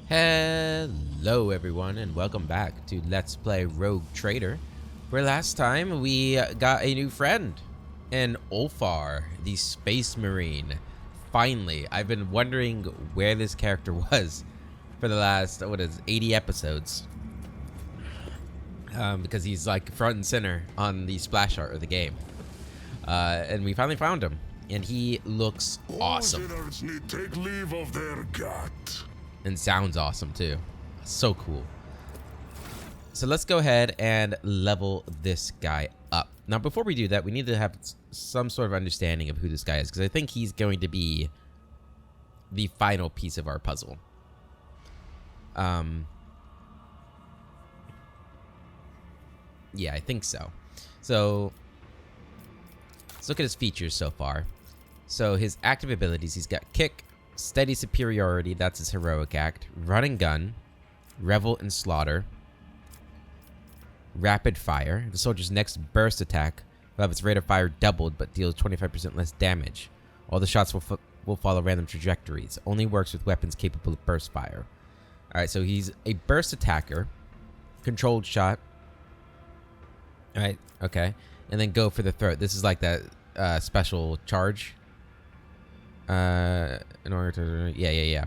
Hello everyone and welcome back to Let's Play Rogue Trader, where last time we got a new friend in Ulfar, the Space Marine. Finally, I've been wondering where this character was for the last, 80 episodes. Because he's like front and center on the splash art of the game. And we finally found him, and he looks awesome. All sinners need take leave of their God. And sounds awesome too. So cool. So let's go ahead and level this guy up. Now before we do that, we need to have some sort of understanding of who this guy is, because I think he's going to be the final piece of our puzzle. Yeah, I think so. So let's look at his features so far. So his active abilities, he's got kick, steady superiority, that's his heroic act, run and gun, revel and slaughter, rapid fire. The soldier's next burst attack will have its rate of fire doubled but deals 25% less damage. All the shots will follow random trajectories. Only works with weapons capable of burst fire. Alright, so he's a burst attacker, controlled shot. Alright, okay. And then go for the throat. This is like that special charge. In order to... Yeah.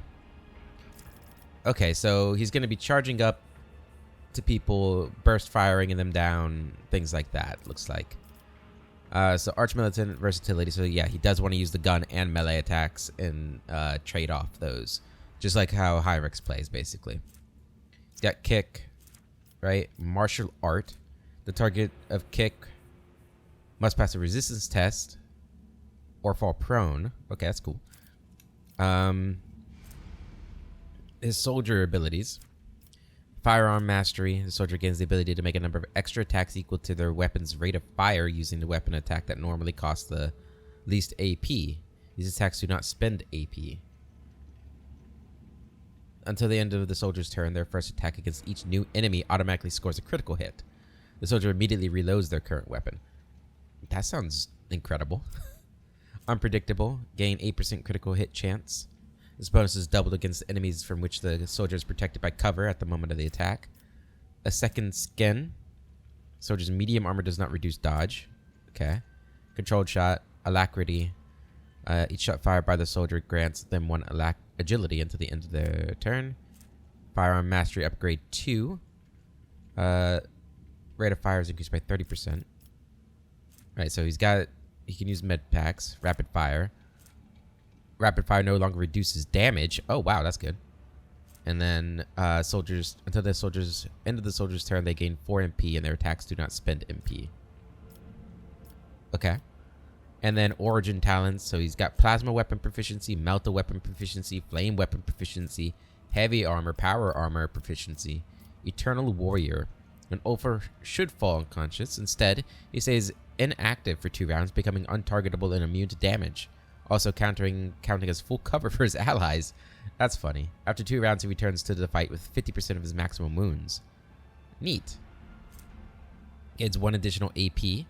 Okay, so he's going to be charging up to people, burst firing them down, things like that, looks like. So arch militant versatility. So yeah, he does want to use the gun and melee attacks and trade off those. Just like how Hyrix plays, basically. He's got kick, right? Martial art. The target of kick must pass a resistance test or fall prone. Okay, that's cool. His soldier abilities. Firearm mastery. The soldier gains the ability to make a number of extra attacks equal to their weapon's rate of fire using the weapon attack that normally costs the least AP. These attacks do not spend AP. Until the end of the soldier's turn, their first attack against each new enemy automatically scores a critical hit. The soldier immediately reloads their current weapon. That sounds incredible. Unpredictable. Gain 8% critical hit chance. This bonus is doubled against enemies from which the soldier is protected by cover at the moment of the attack. A second skin. Soldier's medium armor does not reduce dodge. Okay. Controlled shot. Alacrity. Each shot fired by the soldier grants them one agility until the end of their turn. Firearm mastery upgrade 2. Rate of fire is increased by 30%. Right, so he can use med packs. Rapid fire. Rapid fire no longer reduces damage. Oh wow, that's good. And then soldiers, until the soldier's end of the soldier's turn, they gain 4 MP and their attacks do not spend MP. Okay. And then origin talents. So he's got plasma weapon proficiency, melta weapon proficiency, flame weapon proficiency, heavy armor, power armor proficiency, eternal warrior. When Ulfar should fall unconscious, instead, he stays inactive for 2 rounds, becoming untargetable and immune to damage. Also counting as full cover for his allies. That's funny. After 2 rounds, he returns to the fight with 50% of his maximum wounds. Neat. Gains 1 additional AP.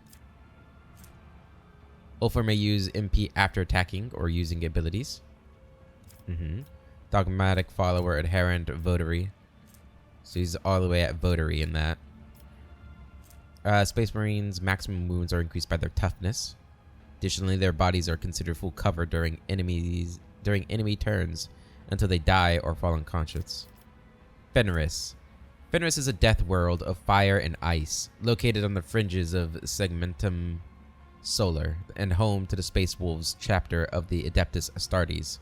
Ulfar may use MP after attacking or using abilities. Dogmatic follower, adherent, votary. So he's all the way at votary in that. Space Marines' maximum wounds are increased by their toughness. Additionally, their bodies are considered full cover during enemy turns until they die or fall unconscious. Fenris. Fenris is a death world of fire and ice, located on the fringes of Segmentum Solar and home to the Space Wolves chapter of the Adeptus Astartes.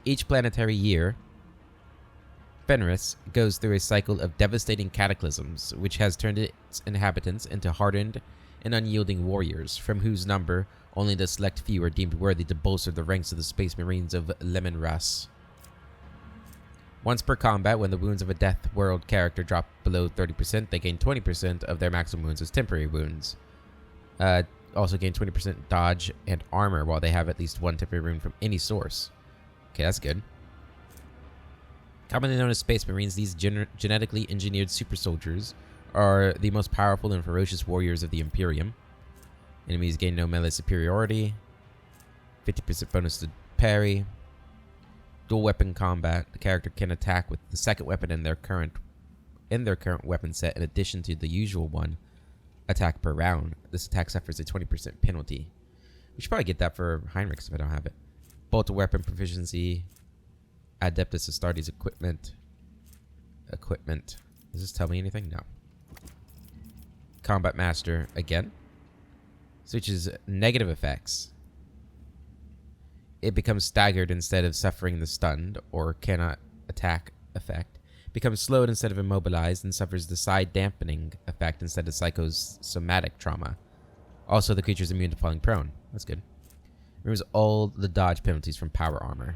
Each planetary year, Fenris goes through a cycle of devastating cataclysms, which has turned its inhabitants into hardened and unyielding warriors, from whose number only the select few are deemed worthy to bolster the ranks of the Space Marines of Lemonras. Once per combat, when the wounds of a Death World character drop below 30%, they gain 20% of their maximum wounds as temporary wounds. Also gain 20% dodge and armor while they have at least 1 temporary wound from any source. Okay, that's good. Commonly known as Space Marines, these genetically engineered super soldiers are the most powerful and ferocious warriors of the Imperium. Enemies gain no melee superiority, 50% bonus to parry, dual weapon combat, the character can attack with the second weapon in their current weapon set in addition to the usual one attack per round. This attack suffers a 20% penalty. We should probably get that for Heinrichs if I don't have it. Bolt weapon proficiency. Adeptus Astartes equipment. Does this tell me anything? No. Combat Master again. Switches negative effects. It becomes staggered instead of suffering the stunned or cannot attack effect. Becomes slowed instead of immobilized and suffers the side dampening effect instead of psychosomatic trauma. Also, the creature is immune to falling prone. That's good. Removes all the dodge penalties from power armor.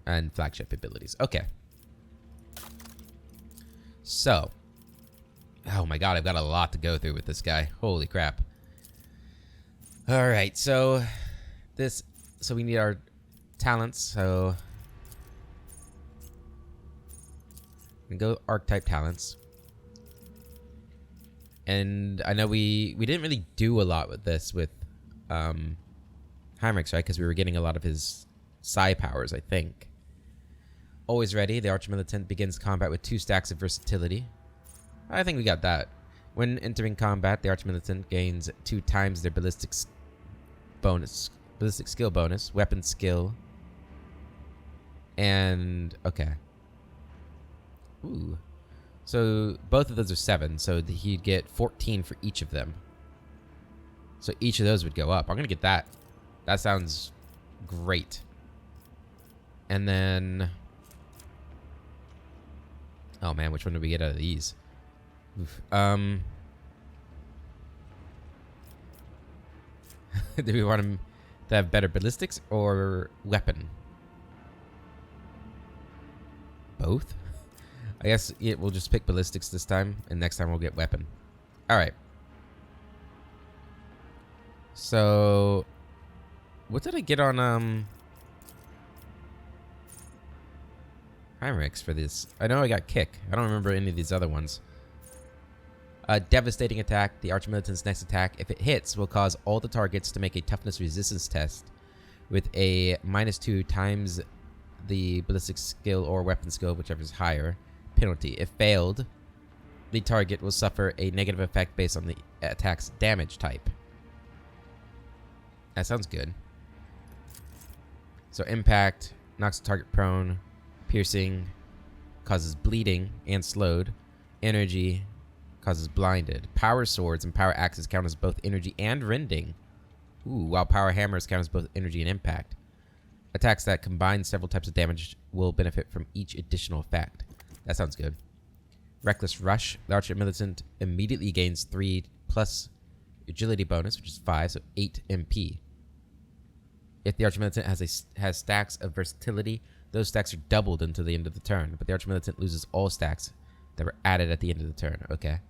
And flagship abilities. Okay. So. Oh my god, I've got a lot to go through with this guy. Holy crap. Alright, so we need our talents, so we go archetype talents. And I know we didn't really do a lot with this with Heinrichs, right? Because we were getting a lot of his psi powers, I think. Always ready, the Archmilitant begins combat with 2 stacks of versatility. I think we got that. When entering combat, the Archmilitant gains 2 times their ballistic skill bonus, weapon skill, and okay. Ooh, so both of those are 7, so he'd get 14 for each of them. So each of those would go up. I'm gonna get that. That sounds great. And then, oh man, which one do we get out of these? Oof. Do we want him to have better ballistics or weapon? Both? I guess we'll just pick ballistics this time, and next time we'll get weapon. Alright. So, what did I get on Heinrichs for this? I know I got kick. I don't remember any of these other ones. A devastating attack. The Archmilitant's next attack, if it hits, will cause all the targets to make a toughness resistance test with a -2 times the ballistic skill or weapon skill, whichever is higher, penalty. If failed, the target will suffer a negative effect based on the attack's damage type. That sounds good. So impact knocks the target prone, piercing causes bleeding and slowed, energy causes blinded. Power swords and power axes count as both energy and rending. Ooh, while power hammers count as both energy and impact. Attacks that combine several types of damage will benefit from each additional effect. That sounds good. Reckless Rush. The Archmilitant immediately gains 3 plus agility bonus, which is 5, so 8 MP. If the Archmilitant has stacks of versatility, those stacks are doubled until the end of the turn, but the Archmilitant loses all stacks that were added at the end of the turn. Okay.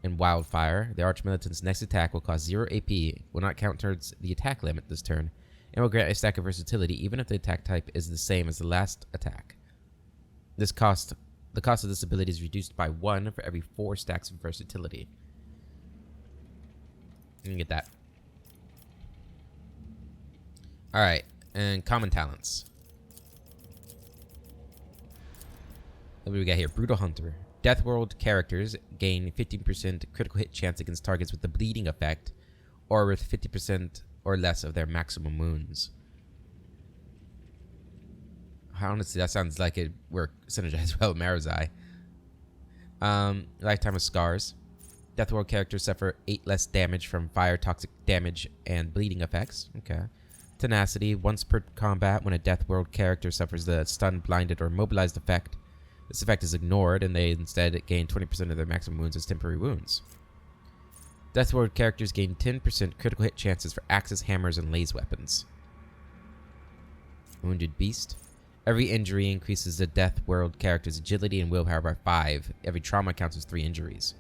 In Wildfire, the Archmilitant's next attack will cost 0 AP, will not count towards the attack limit this turn, and will grant a stack of versatility even if the attack type is the same as the last attack. The cost of this ability is reduced by 1 for every 4 stacks of versatility. You can get that. Alright, and common talents. What do we got here? Brutal Hunter. Deathworld characters gain 15% critical hit chance against targets with the bleeding effect, or with 50% or less of their maximum wounds. Honestly, that sounds like it work synergized well with Marazai. Lifetime of Scars. Deathworld characters suffer 8 less damage from fire, toxic damage, and bleeding effects. Okay. Tenacity. Once per combat, when a Deathworld character suffers the stunned, blinded, or immobilized effect, this effect is ignored, and they instead gain 20% of their maximum wounds as temporary wounds. Deathworld characters gain 10% critical hit chances for axes, hammers, and laser weapons. Wounded Beast. Every injury increases the Deathworld character's agility and willpower by 5. Every trauma counts as 3 injuries.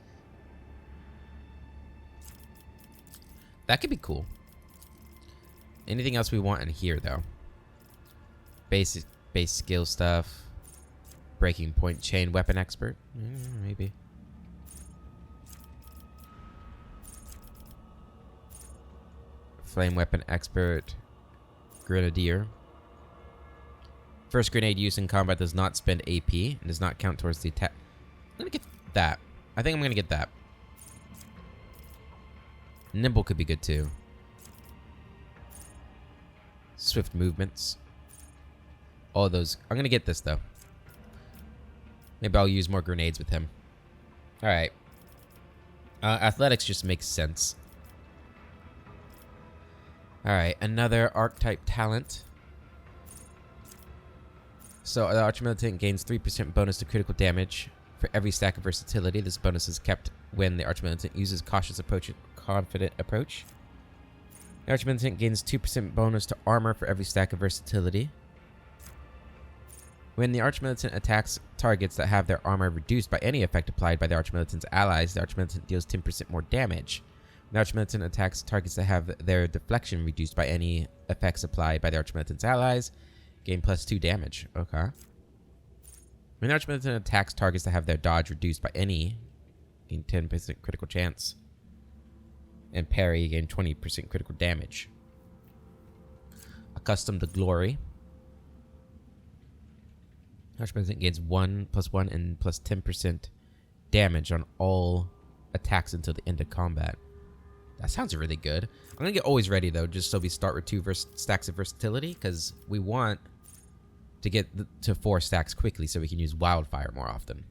That could be cool. Anything else we want in here, though? Base skill stuff. Breaking point chain weapon expert. Maybe. Flame weapon expert. Grenadier. First grenade use in combat does not spend AP and does not count towards the attack. I'm gonna get that. I think I'm gonna get that. Nimble could be good too. Swift movements. All those. I'm gonna get this though. Maybe I'll use more grenades with him. Alright. Athletics just makes sense. Alright, another archetype talent. So the Archmilitant gains 3% bonus to critical damage for every stack of versatility. This bonus is kept when the Archmilitant uses cautious approach, confident approach. The Archmilitant gains 2% bonus to armor for every stack of versatility. When the Archmilitant attacks targets that have their armor reduced by any effect applied by the Archmilitant's allies, the Archmilitant deals 10% more damage. When the Archmilitant attacks targets that have their deflection reduced by any effects applied by the Archmilitant's allies, gain +2 damage. Okay. When the Archmilitant attacks targets that have their dodge reduced by any, gain 10% critical chance. And parry, gain 20% critical damage. Accustomed to Glory. Archmilitant gains 1 + 1 and +10% damage on all attacks until the end of combat. That sounds really good. I'm gonna get always ready though, just so we start with 2 stacks of versatility, because we want to get to 4 stacks quickly so we can use Wildfire more often.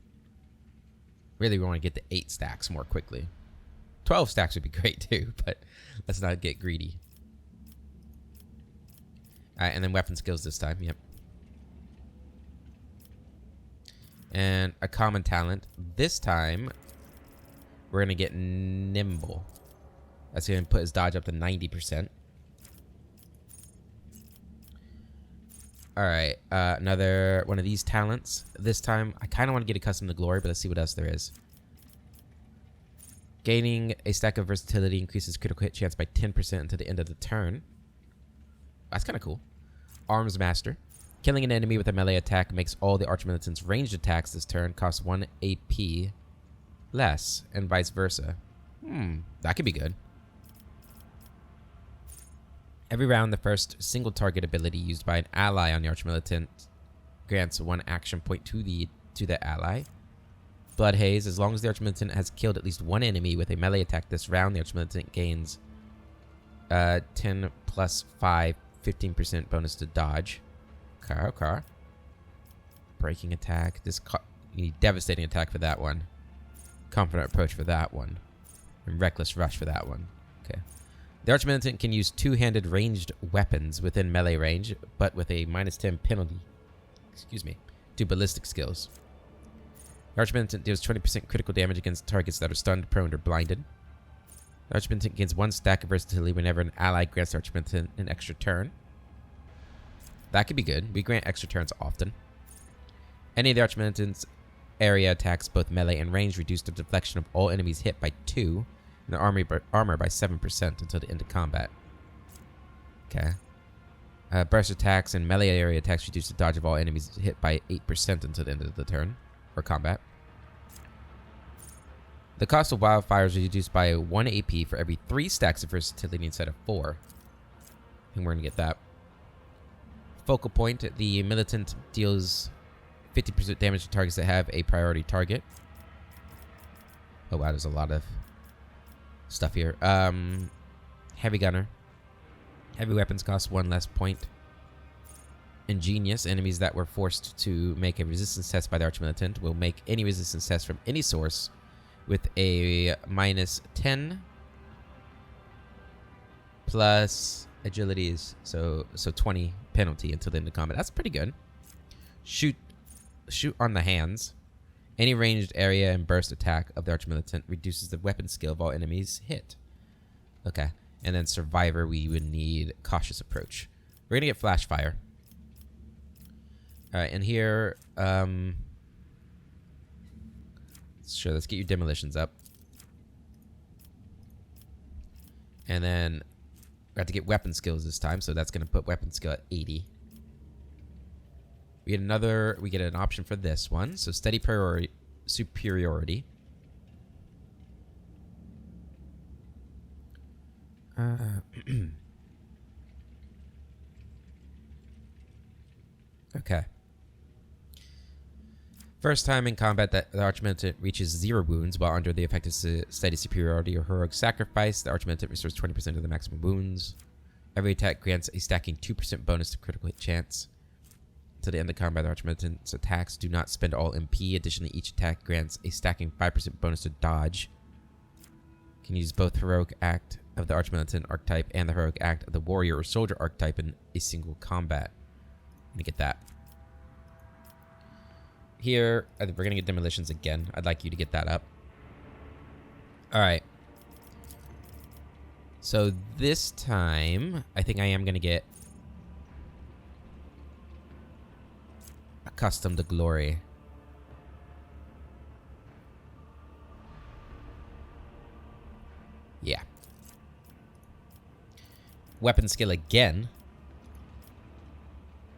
Really, we want to get to 8 stacks more quickly. 12 stacks would be great too, but let's not get greedy. Alright, and then weapon skills this time. Yep. And a common talent. This time, we're going to get Nimble. That's going to put his dodge up to 90%. Alright, another one of these talents. This time, I kind of want to get accustomed to Glory, but let's see what else there is. Gaining a stack of versatility increases critical hit chance by 10% until the end of the turn. That's kind of cool. Arms Master. Killing an enemy with a melee attack makes all the Archmilitant's ranged attacks this turn cost 1 AP less, and vice versa. That could be good. Every round, the first single target ability used by an ally on the Archmilitant grants 1 action point to the ally. Blood Haze. As long as the Archmilitant has killed at least 1 enemy with a melee attack this round, the Archmilitant gains 10 + 5, 15% bonus to dodge. Okay. Breaking attack. You need devastating attack for that one. Confident approach for that one. And reckless rush for that one. Okay. The Archmilitant can use 2-handed ranged weapons within melee range, but with a -10 penalty. To ballistic skills. The Archmilitant deals 20% critical damage against targets that are stunned, prone, or blinded. The Archmilitant gains 1 stack of versatility whenever an ally grants the Archmilitant an extra turn. That could be good. We grant extra turns often. Any of the Archmilitant's area attacks, both melee and range, reduce the deflection of all enemies hit by 2, and their armor by 7% until the end of combat. Okay. Burst attacks and melee area attacks reduce the dodge of all enemies hit by 8% until the end of the turn, or combat. The cost of Wildfire is reduced by 1 AP for every 3 stacks of versatility instead of 4. I think we're going to get that. Focal Point. The Militant deals 50% damage to targets that have a priority target. Oh wow, there's a lot of stuff here. Heavy Gunner. Heavy weapons cost 1 less point. Ingenious. Enemies that were forced to make a resistance test by the Archmilitant will make any resistance test from any source with a -10 plus agilities, so 20 penalty until the end of combat. That's pretty good. Shoot on the hands. Any ranged area and burst attack of the Archmilitant reduces the weapon skill of all enemies hit. Okay. And then Survivor, we would need Cautious Approach. We're gonna get Flash Fire. Alright, and here, sure, let's get your demolitions up. And then we have to get weapon skills this time, so that's gonna put weapon skill at 80. We get an option for this one. So steady superiority. Okay. First time in combat that the Archmilitant reaches 0 wounds while under the effect of steady superiority or heroic sacrifice, the Archmilitant restores 20% of the maximum wounds. Every attack grants a stacking 2% bonus to critical hit chance. Until the end of combat, the Archmilitant's attacks do not spend all MP. Additionally, each attack grants a stacking 5% bonus to dodge. You can use both Heroic Act of the Archmilitant archetype and the Heroic Act of the Warrior or Soldier archetype in a single combat. I'm gonna get that. Here, we're gonna get Demolitions again. I'd like you to get that up. Alright. So this time, I think I am gonna get Accustomed to Glory. Yeah. Weapon skill again.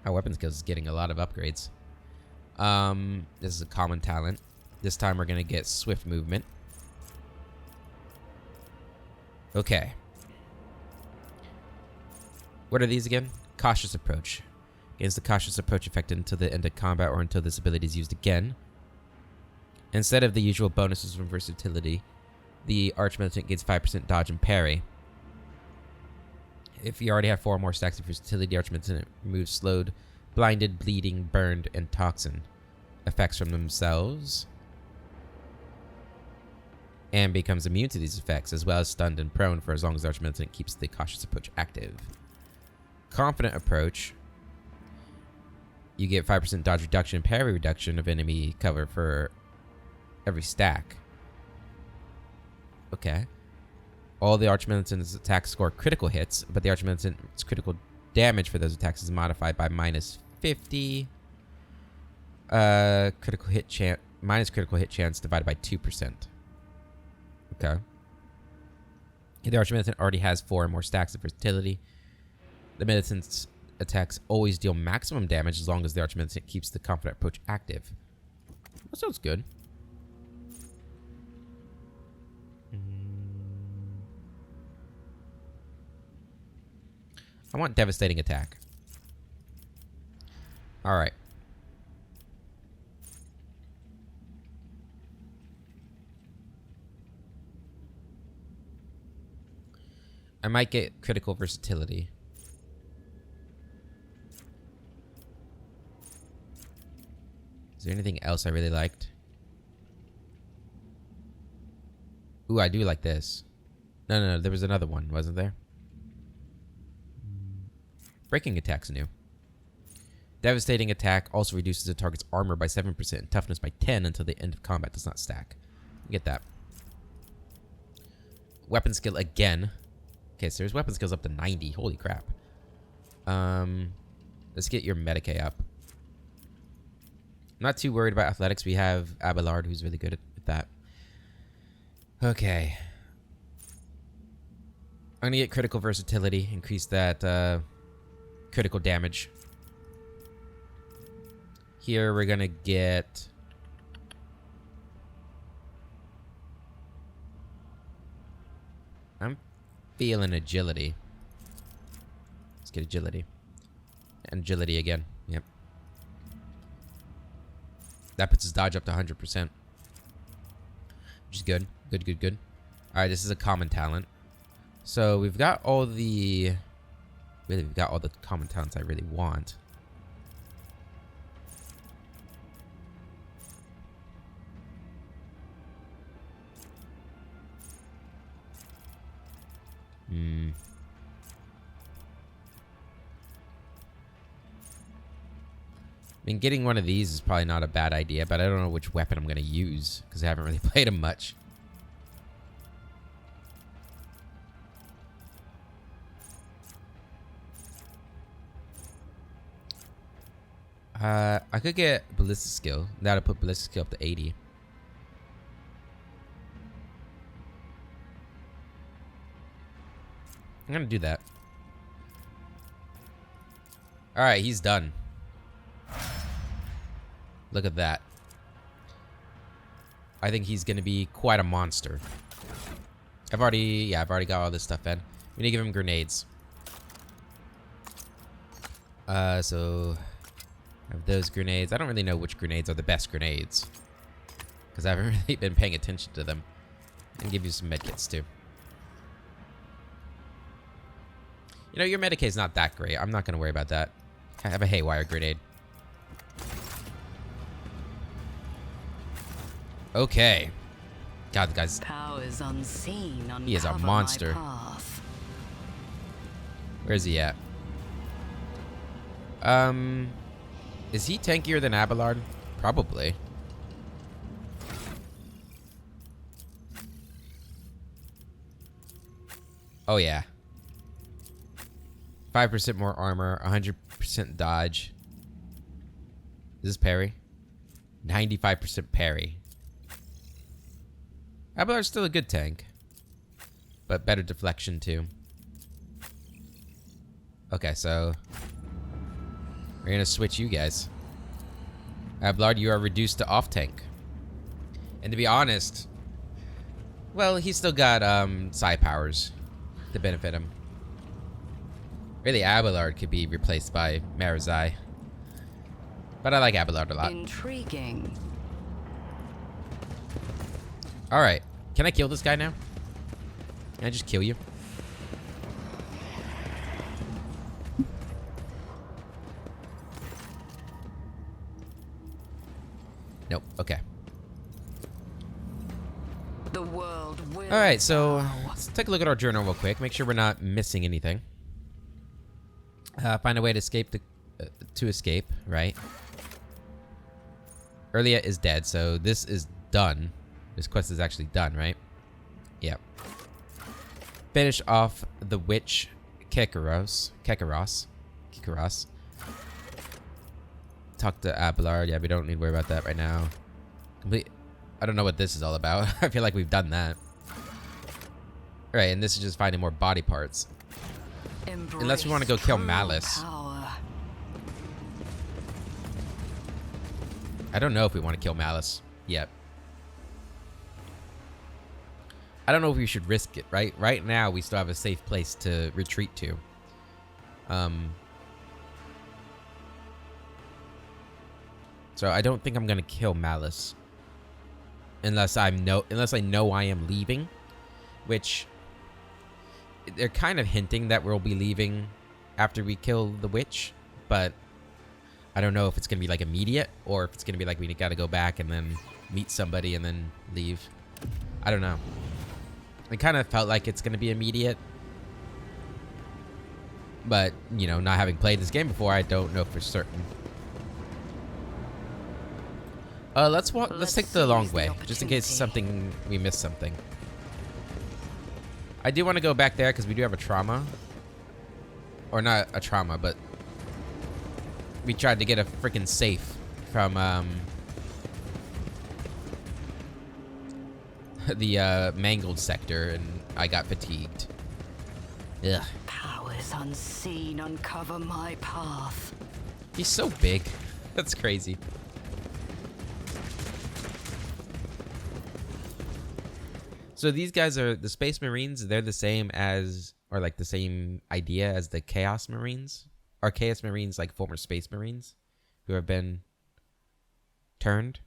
Our weapon skill is getting a lot of upgrades. This is a common talent. This time we're gonna get Swift Movement. Okay. What are these again? Cautious Approach. Gains the Cautious Approach effect until the end of combat or until this ability is used again. Instead of the usual bonuses from versatility, the Archmilitant gains 5% dodge and parry. If you already have 4 or more stacks of versatility, the Archmilitant removes slowed, blinded, bleeding, burned, and toxin effects from themselves and becomes immune to these effects, as well as stunned and prone for as long as the Archmilitant keeps the Cautious Approach active. Confident Approach. You get 5% dodge reduction and parry reduction of enemy cover for every stack. Okay. All the Archmilitant's attacks score critical hits, but the Archmilitant's critical damage for those attacks is modified by minus 50. Critical hit chance minus critical hit chance divided by 2%. Okay. The Archmilitant already has 4 or more stacks of versatility. The Militant's attacks always deal maximum damage as long as the Archmilitant keeps the Confident Approach active. That sounds good. I want Devastating Attack. Alright. I might get Critical Versatility. Is there anything else I really liked? Ooh, I do like this. No, there was another one, wasn't there? Breaking Attack's new. Devastating Attack also reduces the target's armor by 7% and toughness by 10 until the end of combat does not stack. Get that. Weapon skill again. Okay, so there's weapon skills up to 90. Holy crap. Let's get your Medicae up. I'm not too worried about athletics. We have Abelard, who's really good at that. Okay. I'm gonna get critical versatility. Increase that critical damage. Here we're gonna get... I'm feeling agility. Let's get agility. And agility again. Yep. That puts his dodge up to 100%. Which is good. Good. Alright, this is a common talent. So we've got all the... Really, we've got all the common talents I really want. I mean, getting one of these is probably not a bad idea, but I don't know which weapon I'm going to use because I haven't really played them much. I could get ballistic skill. That'll put ballistic skill up to 80. I'm gonna do that. Alright, he's done. Look at that. I think he's gonna be quite a monster. I've already got all this stuff in. We need to give him grenades. So Have those grenades. I don't really know which grenades are the best grenades, because I haven't really been paying attention to them. And give you some medkits too. You know, your medikit's not that great. I'm not going to worry about that. I have a haywire grenade. Okay. God, the guy's... Powers unseen. He is a monster. Where is he at? Is he tankier than Abelard? Probably. Oh, yeah. 5% more armor, 100% dodge. Is this parry? 95% parry. Abelard's still a good tank, but better deflection too. Okay, so we're gonna switch you guys. Abelard, you are reduced to off tank. And to be honest, well, he's still got psi powers to benefit him. Really, Abelard could be replaced by Marizai. But I like Abelard a lot. Intriguing. Alright. Can I kill this guy now? Can I just kill you? Nope. Okay. The world will. Alright, so let's take a look at our journal real quick. Make sure we're not missing anything. Find a way to escape escape, right? Earlia is dead, so this is done. This quest is actually done, right? Yep. Finish off the witch Kekaros. Talk to Abelard. Yeah, we don't need to worry about that right now. I don't know what this is all about. I feel like we've done that. Alright, and this is just finding more body parts. Unless we want to go kill Malice. Power. I don't know if we want to kill Malice yet. I don't know if we should risk it, right? Right now, we still have a safe place to retreat to. So I don't think I'm gonna kill Malice. Unless I know I am leaving. Which they're kind of hinting that we'll be leaving after we kill the witch, but I don't know if it's gonna be like immediate or if it's gonna be like we gotta go back and then meet somebody and then leave. I don't know. It kind of felt like it's gonna be immediate, but you know, not having played this game before, I don't know for certain. Let's take the long way, just in case we miss something. I do want to go back there because we do have a trauma. Or not a trauma, but we tried to get a freaking safe from the mangled sector, and I got fatigued. Ugh. Powers unseen uncover my path. He's so big. That's crazy. So these guys are the Space Marines. They're the same as, or like the same idea as the Chaos Marines. Are Chaos Marines like former Space Marines who have been turned?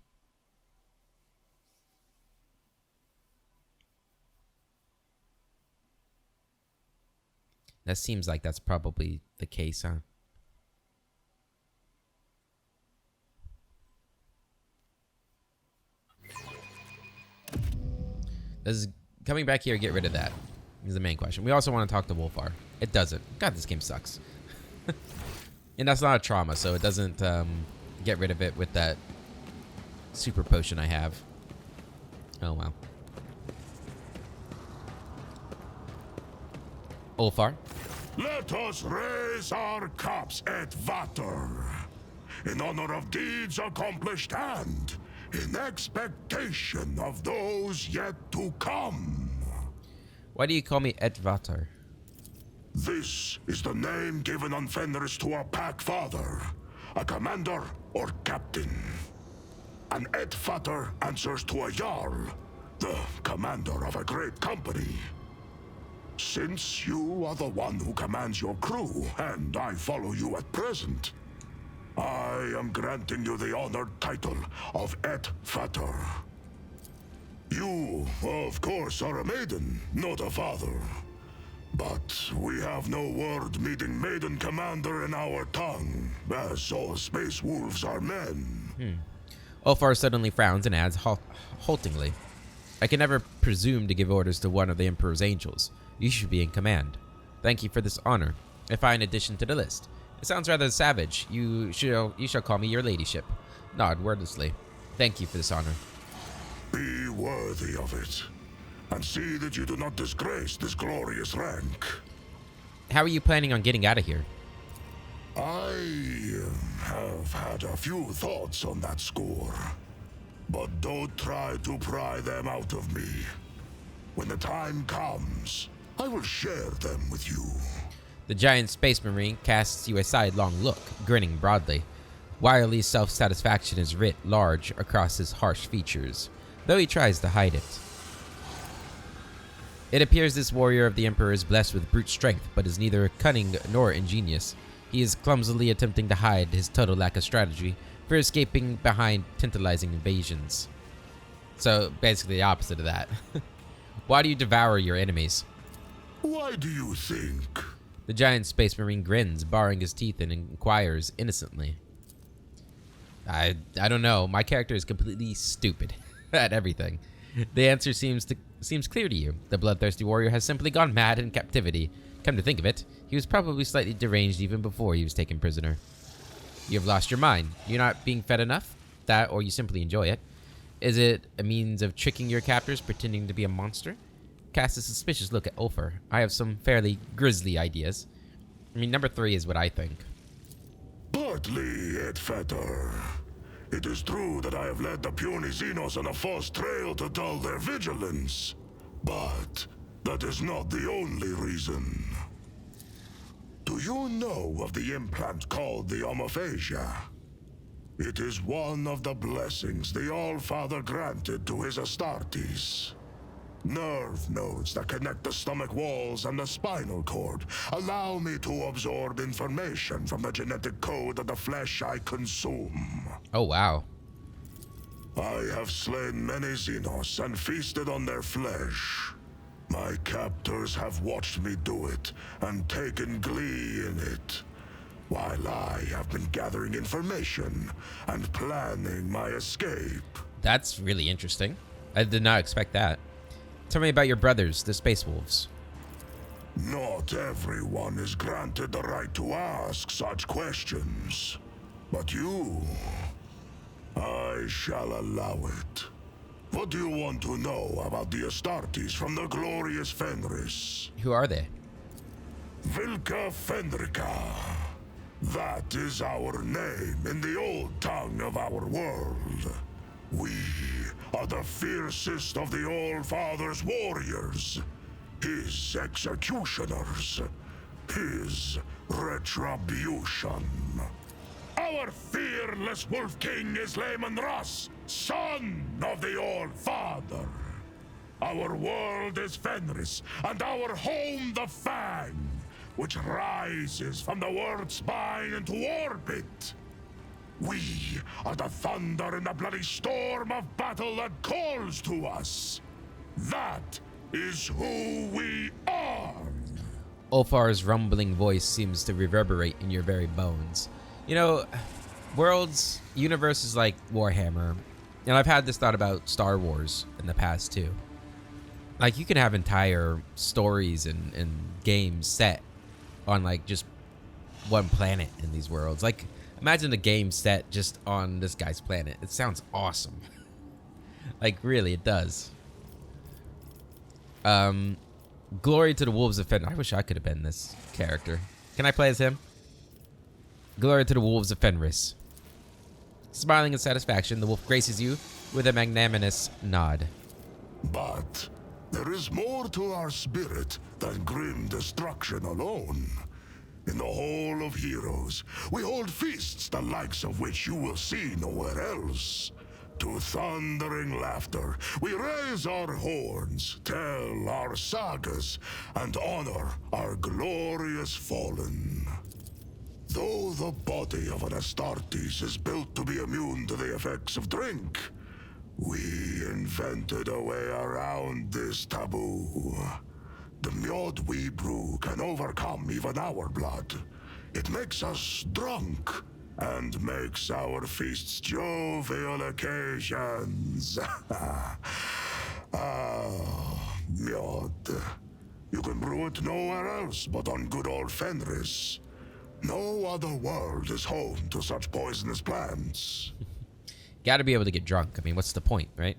That seems like that's probably the case, huh? Does coming back here get rid of that? Is the main question. We also want to talk to Ulfar. It doesn't. God, this game sucks. And that's not a trauma, so it doesn't get rid of it with that super potion I have. Oh, wow. Ulfar? Let us raise our cups at Vater, in honor of deeds accomplished and in expectation of those yet to come. Why do you call me Edvatar? This is the name given on Fenris to a pack father, a commander or captain. An Edvatar answers to a Jarl, the commander of a great company. Since you are the one who commands your crew, and I follow you at present, I am granting you the honored title of Et Fater. You, of course, are a maiden, not a father. But we have no word meeting maiden commander in our tongue, as all space wolves are men. Ulfar suddenly frowns and adds haltingly, I can never presume to give orders to one of the Emperor's angels. You should be in command. Thank you for this honor. A fine addition to the list. It sounds rather savage. You shall call me your ladyship. Nod wordlessly. Thank you for this honor. Be worthy of it, and see that you do not disgrace this glorious rank. How are you planning on getting out of here? I have had a few thoughts on that score, but don't try to pry them out of me. When the time comes, I will share them with you. The giant space marine casts you a sidelong look, grinning broadly. Wily self-satisfaction is writ large across his harsh features, though he tries to hide it. It appears this warrior of the Emperor is blessed with brute strength, but is neither cunning nor ingenious. He is clumsily attempting to hide his total lack of strategy for escaping behind tantalizing invasions. So, basically the opposite of that. Why do you devour your enemies? Why do you think? The giant space marine grins, baring his teeth, and inquires innocently. I don't know. My character is completely stupid at everything. The answer seems clear to you. The bloodthirsty warrior has simply gone mad in captivity. Come to think of it, he was probably slightly deranged even before he was taken prisoner. You have lost your mind. You're not being fed enough? That, or you simply enjoy it. Is it a means of tricking your captors, pretending to be a monster? Cast a suspicious look at Ulfar. I have some fairly grisly ideas. I mean, number 3 is what I think. Partly, Ed Fetter. It is true that I have led the puny Xenos on a false trail to dull their vigilance. But that is not the only reason. Do you know of the implant called the Omophagia? It is one of the blessings the All-Father granted to his Astartes. Nerve nodes that connect the stomach walls and the spinal cord allow me to absorb information from the genetic code of the flesh I consume. Oh, wow. I have slain many Xenos and feasted on their flesh. My captors have watched me do it and taken glee in it, while I have been gathering information and planning my escape. That's really interesting. I did not expect that. Tell me about your brothers, the Space Wolves. Not everyone is granted the right to ask such questions. But you, I shall allow it. What do you want to know about the Astartes from the glorious Fenris? Who are they? Vilka Fenrica. That is our name in the old tongue of our world. We are the fiercest of the All-Father's warriors, his executioners, his retribution. Our fearless Wolf King is Lehman Russ, son of the All-Father. Our world is Fenris, and our home the Fang, which rises from the world's spine into orbit. We are the thunder in the bloody storm of battle that calls to us. That is who we are. Ulfar's rumbling voice seems to reverberate in your very bones. You know, worlds, universes like Warhammer, and I've had this thought about Star Wars in the past too. Like, you can have entire stories and games set on like just one planet in these worlds. Like, imagine a game set just on this guy's planet. It sounds awesome. Like, really, it does. Glory to the Wolves of Fenris. I wish I could have been this character. Can I play as him? Glory to the Wolves of Fenris. Smiling in satisfaction, the wolf graces you with a magnanimous nod. But there is more to our spirit than grim destruction alone. In the Hall of Heroes, we hold feasts the likes of which you will see nowhere else. To thundering laughter, we raise our horns, tell our sagas, and honor our glorious fallen. Though the body of an Astartes is built to be immune to the effects of drink, we invented a way around this taboo. The mead we brew can overcome even our blood. It makes us drunk and makes our feasts jovial occasions. Mead. You can brew it nowhere else but on good old Fenris. No other world is home to such poisonous plants. Gotta be able to get drunk. I mean, what's the point, right?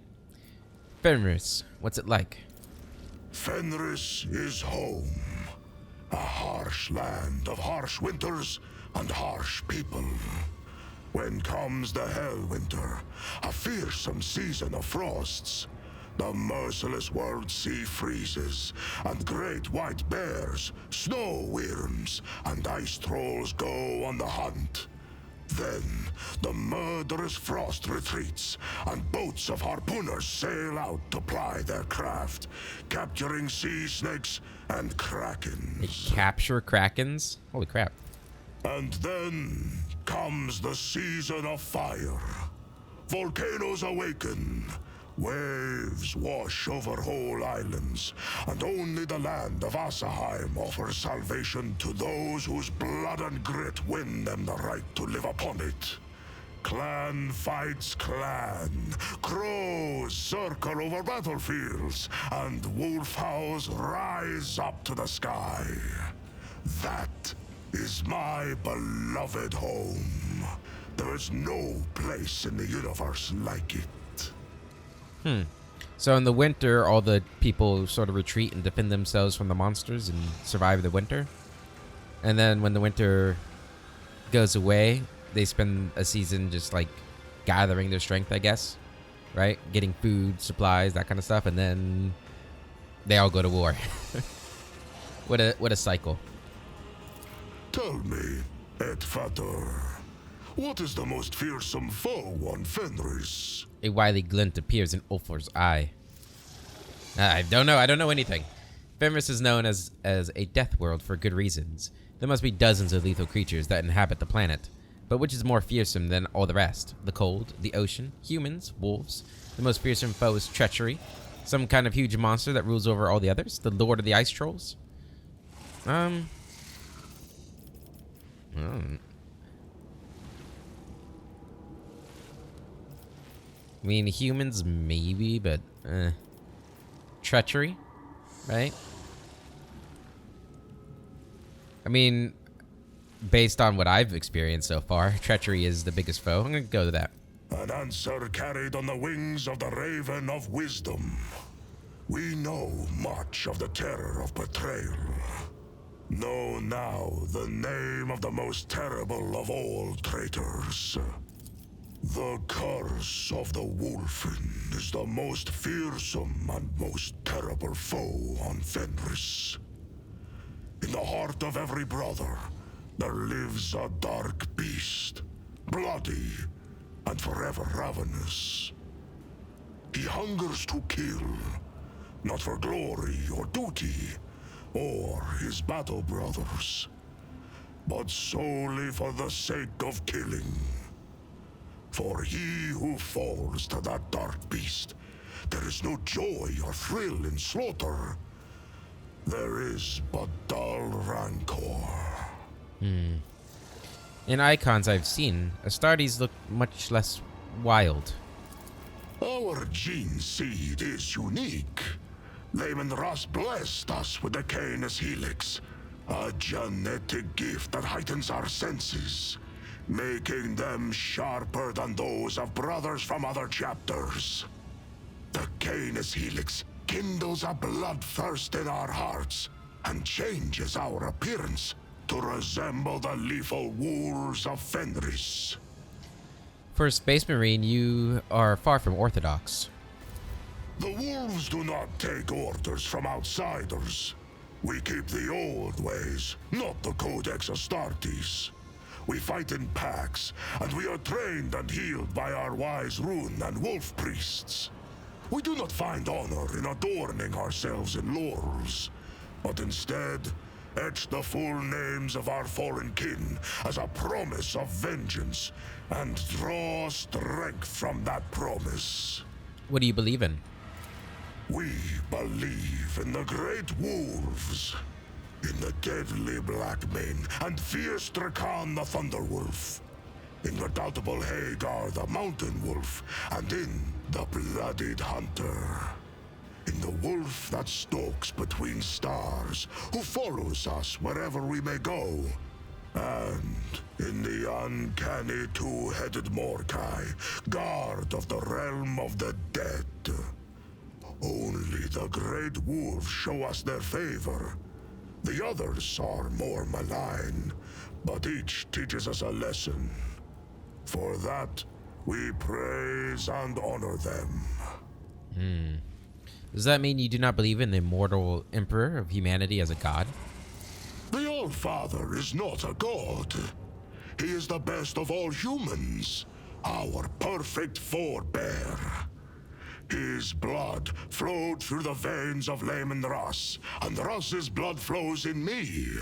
Fenris, what's it like? Fenris is home. A harsh land of harsh winters and harsh people. When comes the Hellwinter, a fearsome season of frosts, the merciless world sea freezes, and great white bears, snow wyrms, and ice trolls go on the hunt. Then the murderous frost retreats, and boats of harpooners sail out to ply their craft, capturing sea snakes and krakens. They capture krakens? Holy crap. And then comes the season of fire. Volcanoes awaken. Waves wash over whole islands, and only the land of Asaheim offers salvation to those whose blood and grit win them the right to live upon it. Clan fights clan, crows circle over battlefields, and wolf howls rise up to the sky. That is my beloved home. There is no place in the universe like it. So in the winter, all the people sort of retreat and defend themselves from the monsters and survive the winter. And then when the winter goes away, they spend a season just like gathering their strength, I guess. Right? Getting food, supplies, that kind of stuff. And then they all go to war. What a cycle. Tell me, Edfator, what is the most fearsome foe on Fenris? A wily glint appears in Ulfar's eye. I don't know anything. Fenris is known as a death world for good reasons. There must be dozens of lethal creatures that inhabit the planet. But which is more fearsome than all the rest? The cold, the ocean, humans, wolves. The most fearsome foe is treachery. Some kind of huge monster that rules over all the others. The lord of the ice trolls. I mean, humans maybe, but treachery, right? I mean, based on what I've experienced so far, treachery is the biggest foe. I'm gonna go to that. An answer carried on the wings of the Raven of Wisdom. We know much of the terror of betrayal. Know now the name of the most terrible of all traitors. The curse of the Wolfen is the most fearsome and most terrible foe on Fenris. In the heart of every brother, there lives a dark beast, bloody and forever ravenous. He hungers to kill, not for glory or duty, or his battle brothers, but solely for the sake of killing. For he who falls to that dark beast, there is no joy or thrill in slaughter. There is but dull rancor. In icons I've seen, Astartes look much less wild. Our gene seed is unique. Lehman Ross blessed us with the Canis Helix, a genetic gift that heightens our senses, making them sharper than those of brothers from other chapters. The Canis Helix kindles a bloodthirst in our hearts and changes our appearance to resemble the lethal wolves of Fenris. For a Space Marine, you are far from orthodox. The wolves do not take orders from outsiders. We keep the old ways, not the Codex Astartes. We fight in packs, and we are trained and healed by our wise rune and wolf priests. We do not find honor in adorning ourselves in laurels, but instead etch the full names of our fallen kin as a promise of vengeance, and draw strength from that promise. What do you believe in? We believe in the great wolves, in the deadly Blackmane and fierce Drakan the Thunderwolf, in redoubtable Hagar the Mountain Wolf, and in the Bloodied Hunter. In the wolf that stalks between stars, who follows us wherever we may go. And in the uncanny two-headed Mordkai, guard of the realm of the dead. Only the great wolves show us their favor. The others are more malign, but each teaches us a lesson. For that, we praise and honor them. Does that mean you do not believe in the immortal emperor of humanity as a god? The All-Father is not a god. He is the best of all humans, our perfect forebear. His blood flowed through the veins of Lehman Russ, and Russ's blood flows in me.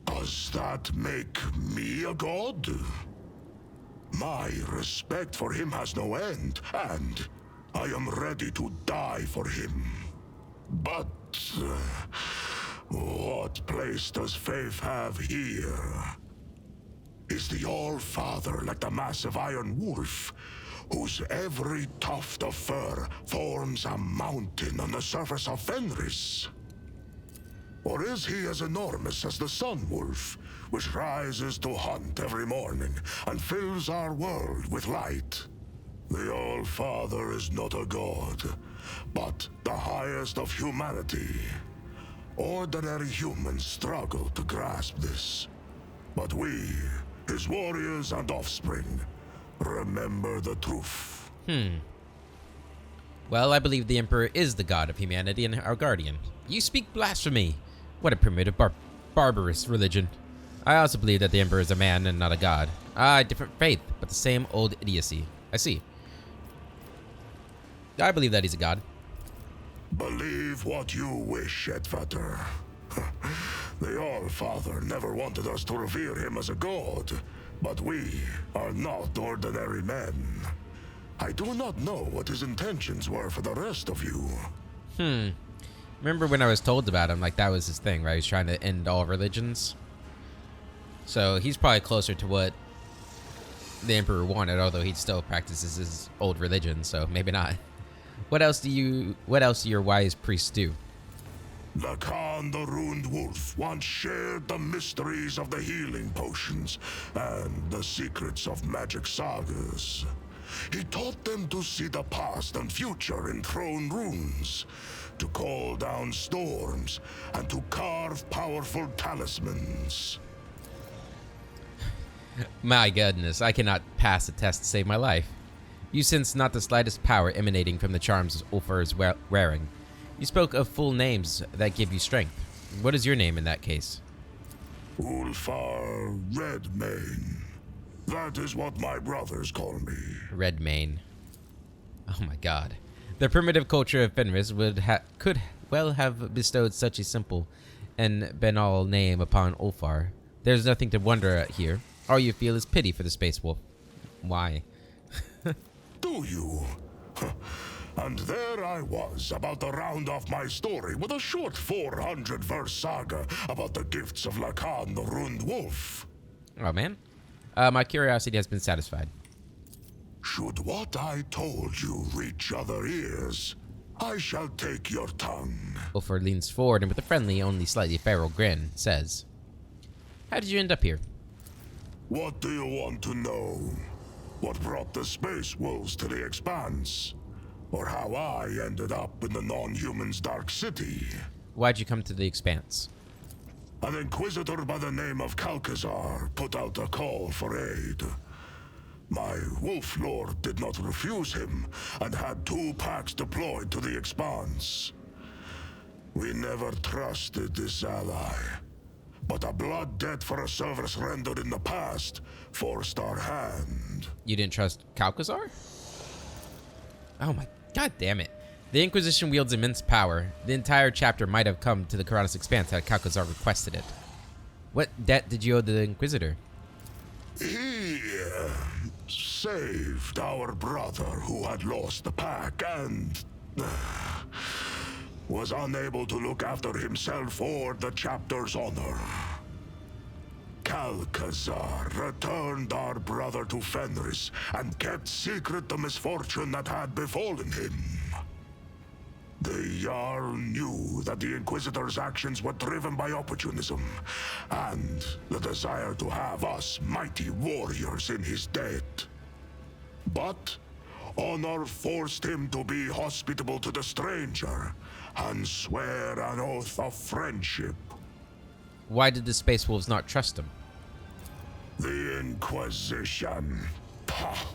Does that make me a god? My respect for him has no end, and I am ready to die for him. But what place does faith have here? Is the All-Father like the massive iron wolf, whose every tuft of fur forms a mountain on the surface of Fenris? Or is he as enormous as the Sun Wolf, which rises to hunt every morning and fills our world with light? The All-Father is not a god, but the highest of humanity. Ordinary humans struggle to grasp this, but we, his warriors and offspring, remember the truth. Well, I believe the Emperor is the god of humanity and our guardian. You speak blasphemy. What a primitive, barbarous religion. I also believe that the Emperor is a man and not a god. Different faith, but the same old idiocy. I see. I believe that he's a god. Believe what you wish, Edvater. The All-Father never wanted us to revere him as a god, but we are not ordinary men. I do not know what his intentions were for the rest of you. Remember when I was told about him, like that was his thing, right? He's trying to end all religions. So he's probably closer to what the Emperor wanted, although he still practices his old religion, so maybe not. What else do your wise priests do? Lacan the Ruined Wolf once shared the mysteries of the healing potions and the secrets of magic sagas. He taught them to see the past and future in throne runes, to call down storms, and to carve powerful talismans. My goodness, I cannot pass a test to save my life. You sense not the slightest power emanating from the charms Ulfar is wearing. You spoke of full names that give you strength. What is your name in that case? Ulfar Redmane. That is what my brothers call me. Redmane. Oh my god. The primitive culture of Fenris could well have bestowed such a simple and banal name upon Ulfar. There's nothing to wonder at here. All you feel is pity for the space wolf. Why? Do you? And there I was, about to round off my story with a short 400-verse saga about the gifts of Lacan the Ruined Wolf. Oh man. My curiosity has been satisfied. Should what I told you reach other ears, I shall take your tongue. Ulfar leans forward and with a friendly, only slightly feral grin, says, "How did you end up here?" What do you want to know? What brought the space wolves to the Expanse? Or how I ended up in the non-human's dark city? Why'd you come to the Expanse? An inquisitor by the name of Kalkazar put out a call for aid. My wolf lord did not refuse him, and had 2 packs deployed to the Expanse. We never trusted this ally, but a blood debt for a service rendered in the past forced our hand. You didn't trust Kalkazar? Oh my god damn it. The Inquisition wields immense power. The entire chapter might have come to the Karanis Expanse had Kalkazar requested it. What debt did you owe the Inquisitor? He saved our brother who had lost the pack and was unable to look after himself or the chapter's honor. Kalkazar returned our brother to Fenris and kept secret the misfortune that had befallen him. The Jarl knew that the Inquisitor's actions were driven by opportunism and the desire to have us mighty warriors in his debt. But honor forced him to be hospitable to the stranger and swear an oath of friendship. Why did the Space Wolves not trust him? The Inquisition. Pah!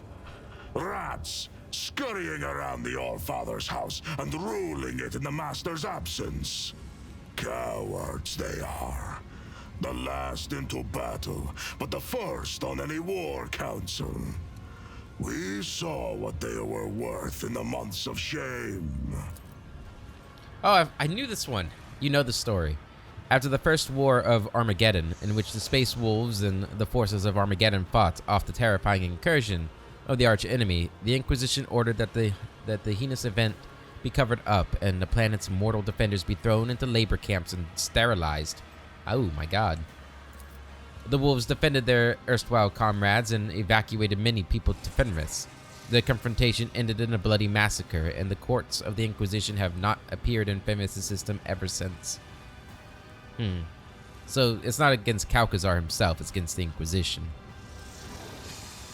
Rats scurrying around the Allfather's house and ruling it in the Master's absence. Cowards they are. The last into battle, but the first on any war council. We saw what they were worth in the months of shame. Oh, I knew this one. You know the story. After the first war of Armageddon, in which the Space Wolves and the forces of Armageddon fought off the terrifying incursion of the arch-enemy, the Inquisition ordered that the heinous event be covered up and the planet's mortal defenders be thrown into labor camps and sterilized. Oh my god. The Wolves defended their erstwhile comrades and evacuated many people to Fenris. The confrontation ended in a bloody massacre, and the courts of the Inquisition have not appeared in Fenris' system ever since. So it's not against Kalkazar himself, it's against the Inquisition.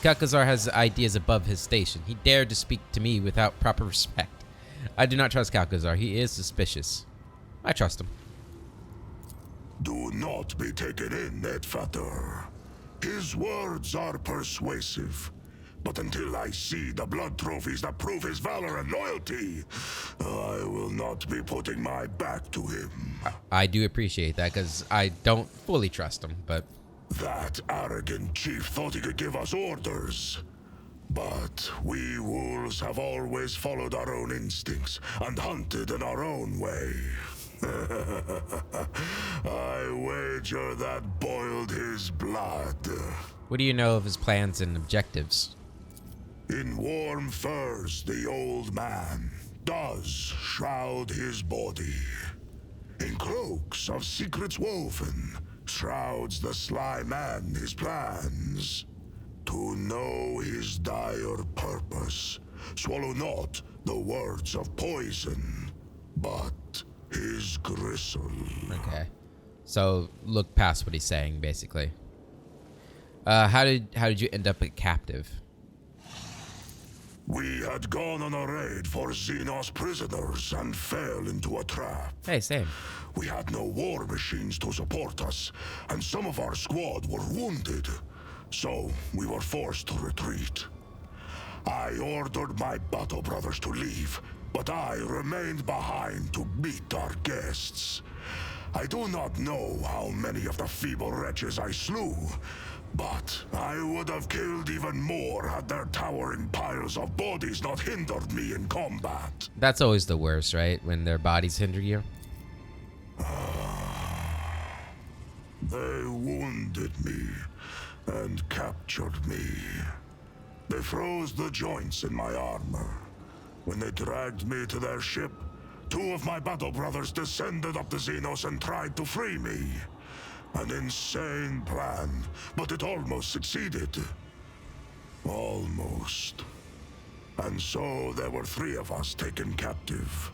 Kalkazar has ideas above his station. He dared to speak to me without proper respect. I do not trust Kalkazar. He is suspicious. I trust him. Do not be taken in, Edfater. His words are persuasive. But until I see the blood trophies that prove his valor and loyalty, I will not be putting my back to him. I do appreciate that, because I don't fully trust him, but... That arrogant chief thought he could give us orders. But we wolves have always followed our own instincts and hunted in our own way. I wager that boiled his blood. What do you know of his plans and objectives? In warm furs, the old man does shroud his body. In cloaks of secrets woven, shrouds the sly man his plans. To know his dire purpose, swallow not the words of poison, but his gristle. Okay. So, look past what he's saying, basically. How did you end up a captive? We had gone on a raid for Xenos prisoners and fell into a trap. Hey, same. We had no war machines to support us, and some of our squad were wounded. So, we were forced to retreat. I ordered my battle brothers to leave, but I remained behind to meet our guests. I do not know how many of the feeble wretches I slew, but I would have killed even more had their towering piles of bodies not hindered me in combat. That's always the worst, right? When their bodies hinder you. They wounded me and captured me. They froze the joints in my armor. When they dragged me to their ship, 2 of my battle brothers descended up the Xenos and tried to free me. An insane plan, but it almost succeeded. Almost. And so there were 3 of us taken captive.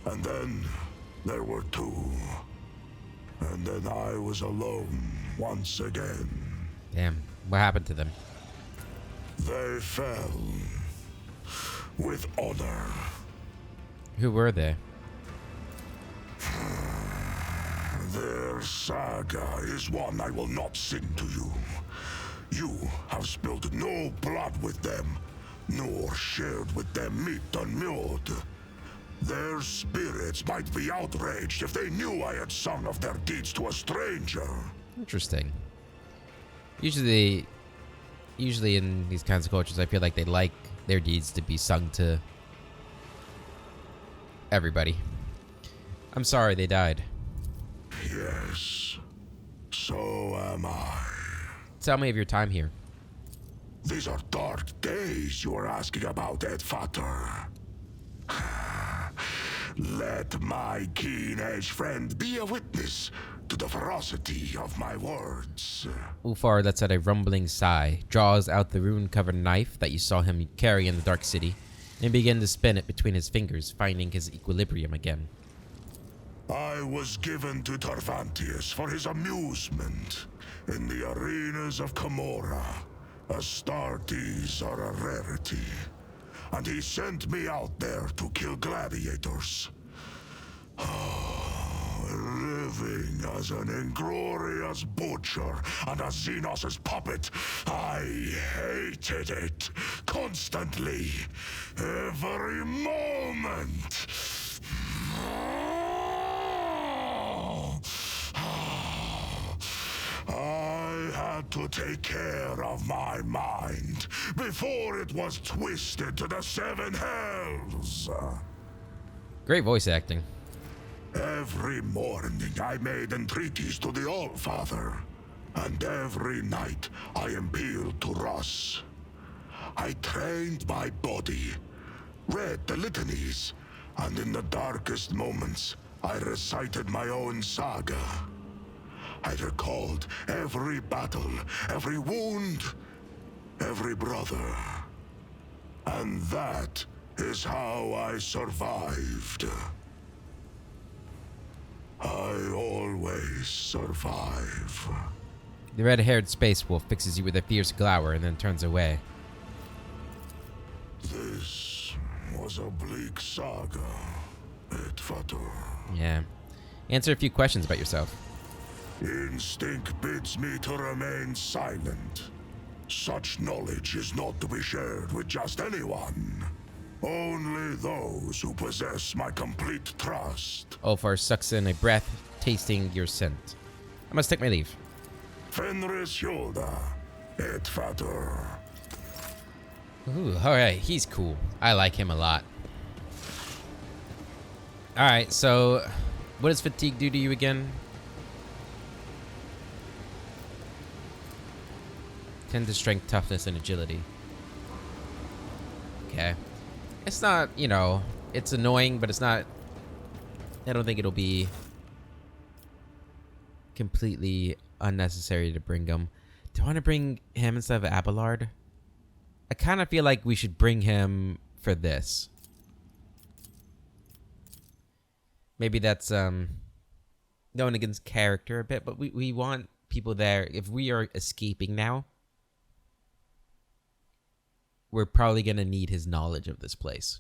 And then there were 2. And then I was alone once again. Damn. What happened to them? They fell with honor. Who were they? Their saga is one I will not sing to you. You have spilled no blood with them, nor shared with them meat unmulled. Their spirits might be outraged if they knew I had sung of their deeds to a stranger. Interesting. Usually in these kinds of cultures, I feel like they like their deeds to be sung to everybody. I'm sorry they died. Yes, so am I. Tell me of your time here. These are dark days you are asking about, Edfater. Let my keen-edged friend be a witness to the ferocity of my words. Ulfar lets out a rumbling sigh, draws out the rune-covered knife that you saw him carry in the Dark City, and begin to spin it between his fingers, finding his equilibrium again. I was given to Tarvantius for his amusement. In the arenas of Camorra, Astartes are a rarity. And he sent me out there to kill gladiators. Living as an inglorious butcher and a Xenos' puppet, I hated it. Constantly. Every moment. I had to take care of my mind before it was twisted to the seven hells. Great voice acting. Every morning I made entreaties to the Allfather, and every night I appealed to Russ. I trained my body, read the litanies, and in the darkest moments I recited my own saga. I recalled every battle, every wound, every brother. And that is how I survived. I always survive. The red-haired space wolf fixes you with a fierce glower and then turns away. This was a bleak saga, Edfater. Yeah. Answer a few questions about yourself. Instinct bids me to remain silent. Such knowledge is not to be shared with just anyone. Only those who possess my complete trust. Ulfar sucks in a breath, tasting your scent. I must take my leave. Fenris Hylda, Edfater. Ooh, alright, he's cool. I like him a lot. Alright, so what does fatigue do to you again? 10 to strength, toughness, and agility. Okay. It's not, you know, it's annoying, but it's not... I don't think it'll be completely unnecessary to bring him. Do I want to bring him instead of Abelard? I kind of feel like we should bring him for this. Maybe that's going against character a bit, but we want people there. If we are escaping now, we're probably going to need his knowledge of this place,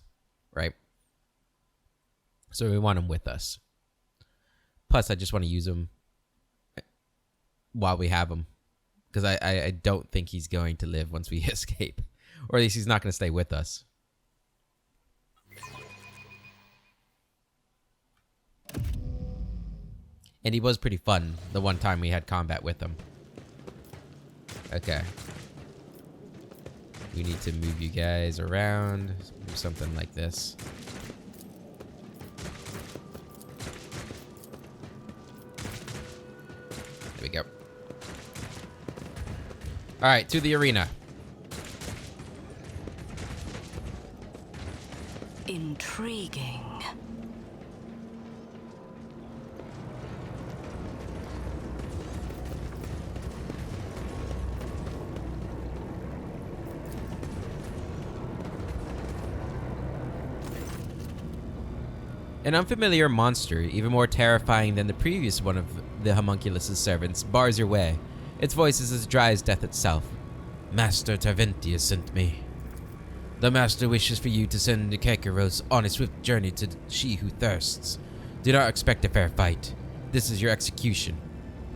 right? So we want him with us. Plus, I just want to use him while we have him. Because I don't think he's going to live once we escape. Or at least he's not going to stay with us. And he was pretty fun the one time we had combat with him. Okay. We need to move you guys around. Do something like this. There we go. Alright, to the arena. Intriguing. An unfamiliar monster, even more terrifying than the previous one of the homunculus' servants, bars your way. Its voice is as dry as death itself. Master Tarvantius sent me. The Master wishes for you to send Kekaros on a swift journey to She Who Thirsts. Do not expect a fair fight. This is your execution.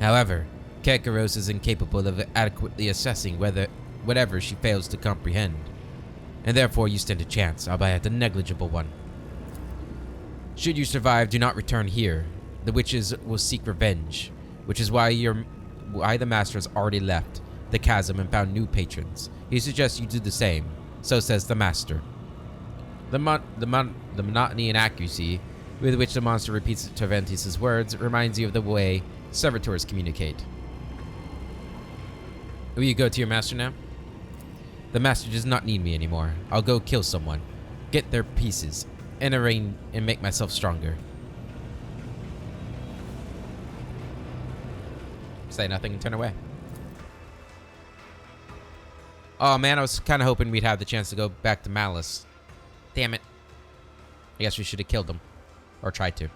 However, Kekaros is incapable of adequately assessing whatever she fails to comprehend. And therefore you stand a chance, albeit a negligible one. Should you survive, do not return here. The witches will seek revenge, which is why the Master has already left the chasm and found new patrons. He suggests you do the same. So says the Master. The The monotony and accuracy with which the monster repeats Terventus' words reminds you of the way servitors communicate. Will you go to your master now? The master does not need me anymore. I'll go kill someone, get their pieces, and make myself stronger. Say nothing and turn away. Oh man, I was kind of hoping we'd have the chance to go back to Malice. Damn it. I guess we should have killed him. Or tried to.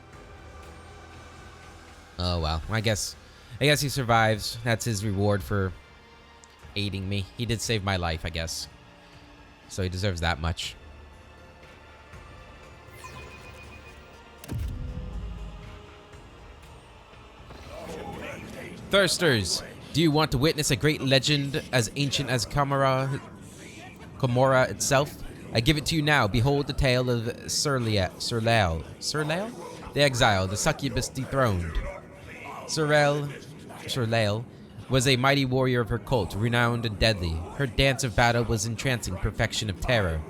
Oh well. I guess he survives. That's his reward for aiding me. He did save my life, I guess. So he deserves that much. Thirsters, do you want to witness a great legend as ancient as Camorra itself? I give it to you now. Behold the tale of Surlael, the exile, the succubus dethroned. Surlael was a mighty warrior of her cult, renowned and deadly. Her dance of battle was entrancing perfection of terror.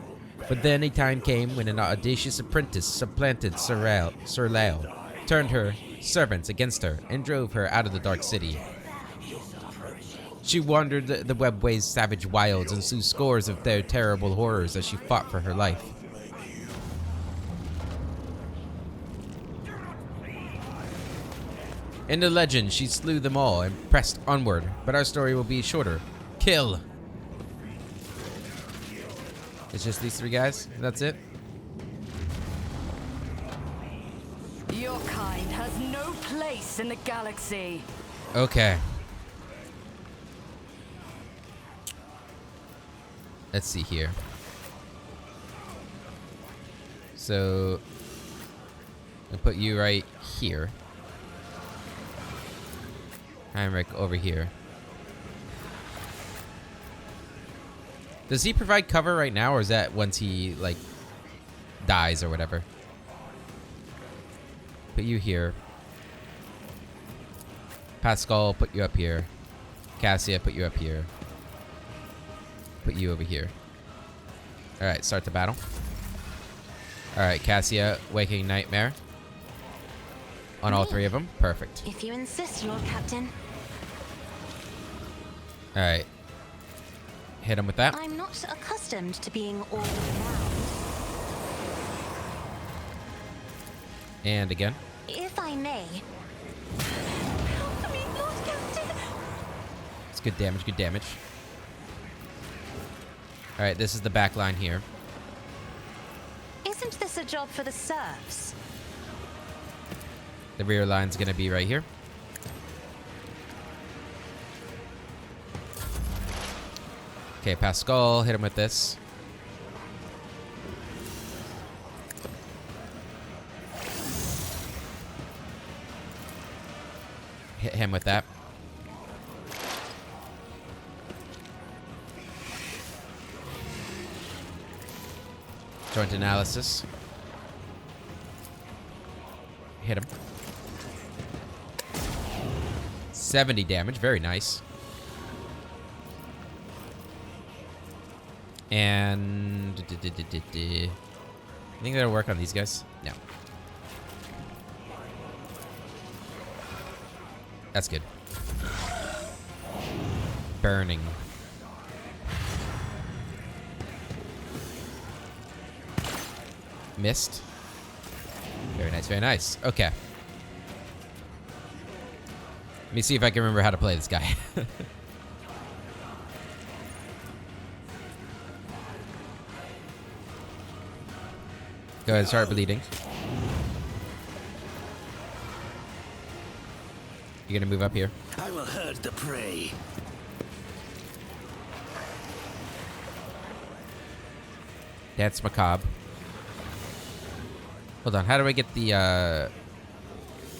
But then a time came when an audacious apprentice supplanted Surlael, turned her servants against her, and drove her out of the dark city. She wandered the webway's savage wilds and slew scores of their terrible horrors as she fought for her life. In the legend, she slew them all and pressed onward, but our story will be shorter. Kill! It's just these three guys? That's it? Your kind has no place in the galaxy. Okay. Let's see here. So, I'll put you right here. Heinrich over here. Does he provide cover right now, or is that once he, like, dies or whatever? Put you here. Pascal, put you up here. Cassia, put you up here. Put you over here. Alright, start the battle. Alright, Cassia, Waking Nightmare. On all three of them. Perfect. If you insist, Lord Captain. Alright. Hit him with that. I'm not accustomed to being ordered around. And again. If I may. Help me, Lord Captain. It's good damage, good damage. Alright, this is the back line here. Isn't this a job for the serfs? The rear line's gonna be right here. Okay, Pascal, hit him with this. Hit him with that. Joint analysis. Hit him. 70 damage, very nice. And you think that'll work on these guys? No. That's good. Burning. Missed. Very nice, very nice. Okay. Let me see if I can remember how to play this guy. Go ahead, start bleeding. You're gonna move up here. I will herd the prey. That's macabre. Hold on, how do I get the,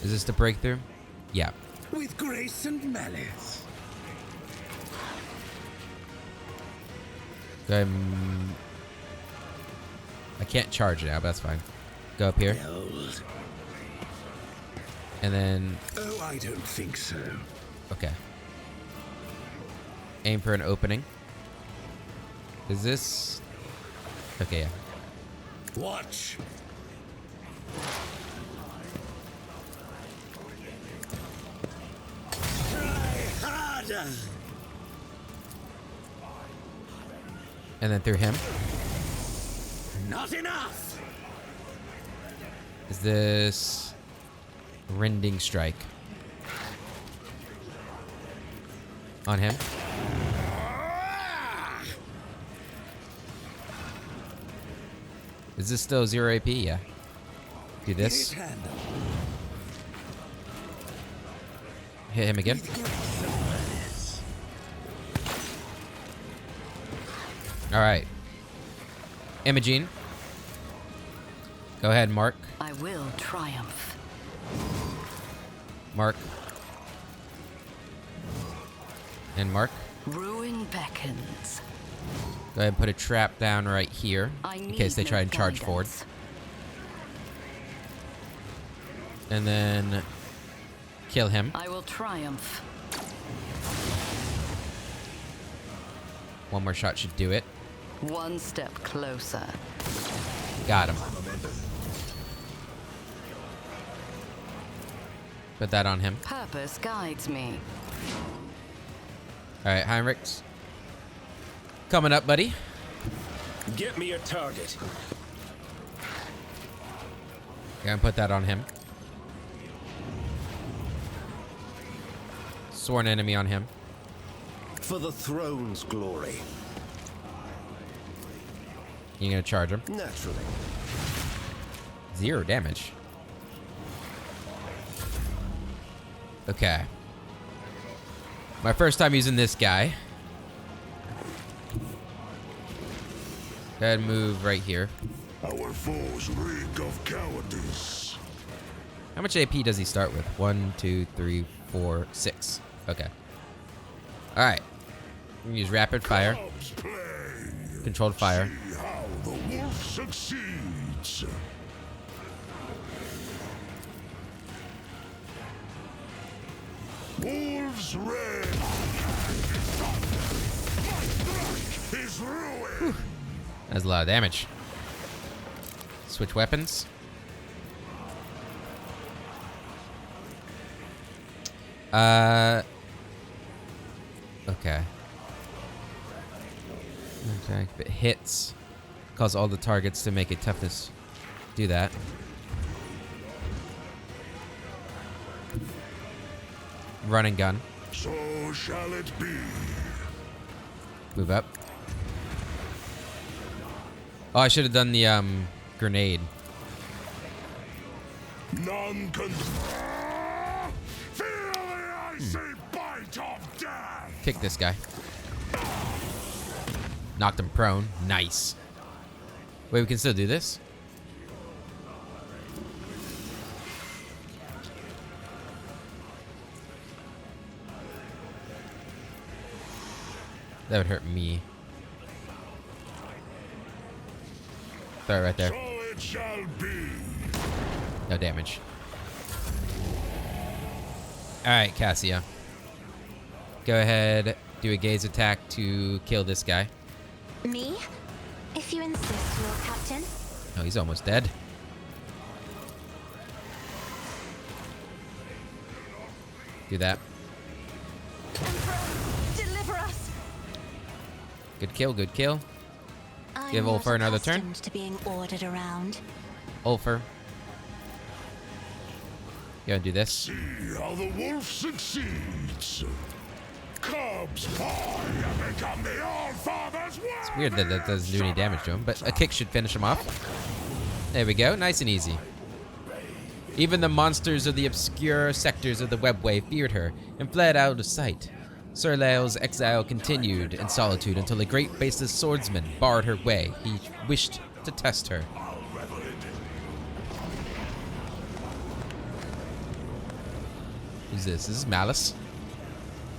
is this the breakthrough? Yeah. With grace and malice. Go ahead I can't charge now, but that's fine. Go up here. Behold. And then... Oh, I don't think so. Okay. Aim for an opening. Is this... Okay, yeah. Watch. Try harder. And then through him. Not enough. Is this rending strike on him? Is this still 0 AP? Yeah. Do this. Hit handle. Hit him again. All right. Imogene. Go ahead, Mark. I will triumph. Mark. And Mark. Ruin beckons. Go ahead and put a trap down right here I in need case they no try and charge forward. guidance. And then kill him. I will triumph. One more shot should do it. One step closer. Got him. Put that on him. Purpose guides me. All right, Heinrichs. Coming up, buddy. Get me a target. Gonna put that on him. Sworn enemy on him. For the throne's glory. You're gonna charge him. Naturally. 0 damage. Okay. My first time using this guy. Go ahead and move right here. Our foes reek of cowardice. How much AP does he start with? 1, 2, 3, 4, 6. Okay. All right. We can use rapid fire, Cubs play. controlled fire. See how the wolf succeeds. Wolves red. Is ruined. That's a lot of damage. Switch weapons. Okay. Okay. If it hits, cause all the targets to make a toughness. Do that. Run and gun. So shall it be. Move up. Oh, I should have done the grenade. None can feel the icy bite of death. Kick this guy. Knocked him prone. Nice. Wait, we can still do this? That would hurt me. Throw it right there. So it shall be. No damage. Alright, Cassia. Go ahead, do a gaze attack to kill this guy. Me? If you insist, Lord Captain. Oh, he's almost dead. Do that. Emperor, deliver us! Good kill, good kill. I'm Give not Ulfar another turn. accustomed to being ordered around. Ulfar. Go and do this. See how the wolf succeeds. Cubs pie and become the All-Father's It's weird that that doesn't do any damage to him, but a kick should finish him off. There we go, nice and easy. Even the monsters of the obscure sectors of the webway feared her and fled out of sight. Sir Lael's exile continued in solitude until a great baseless swordsman barred her way. He wished to test her. Who's this? This is Malice.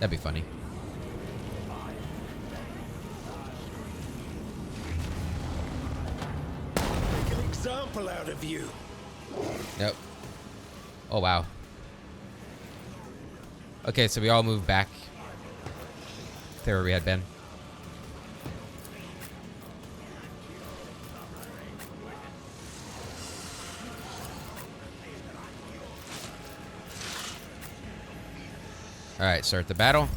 That'd be funny. Make an example out of you. Nope. Oh, wow. Okay, so we all moved back to where we had been. Alright, start the battle.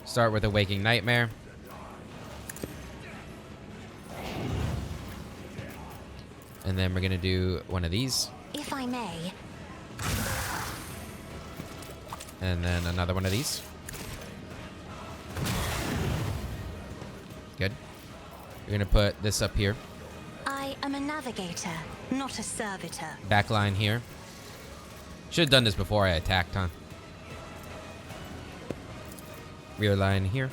Start with a Waking Nightmare. And then we're gonna do one of these. If I may. And then another one of these. Good. We're gonna put this up here. I am a navigator, not a servitor. Back line here. Should have done this before I attacked, huh? Rear line here.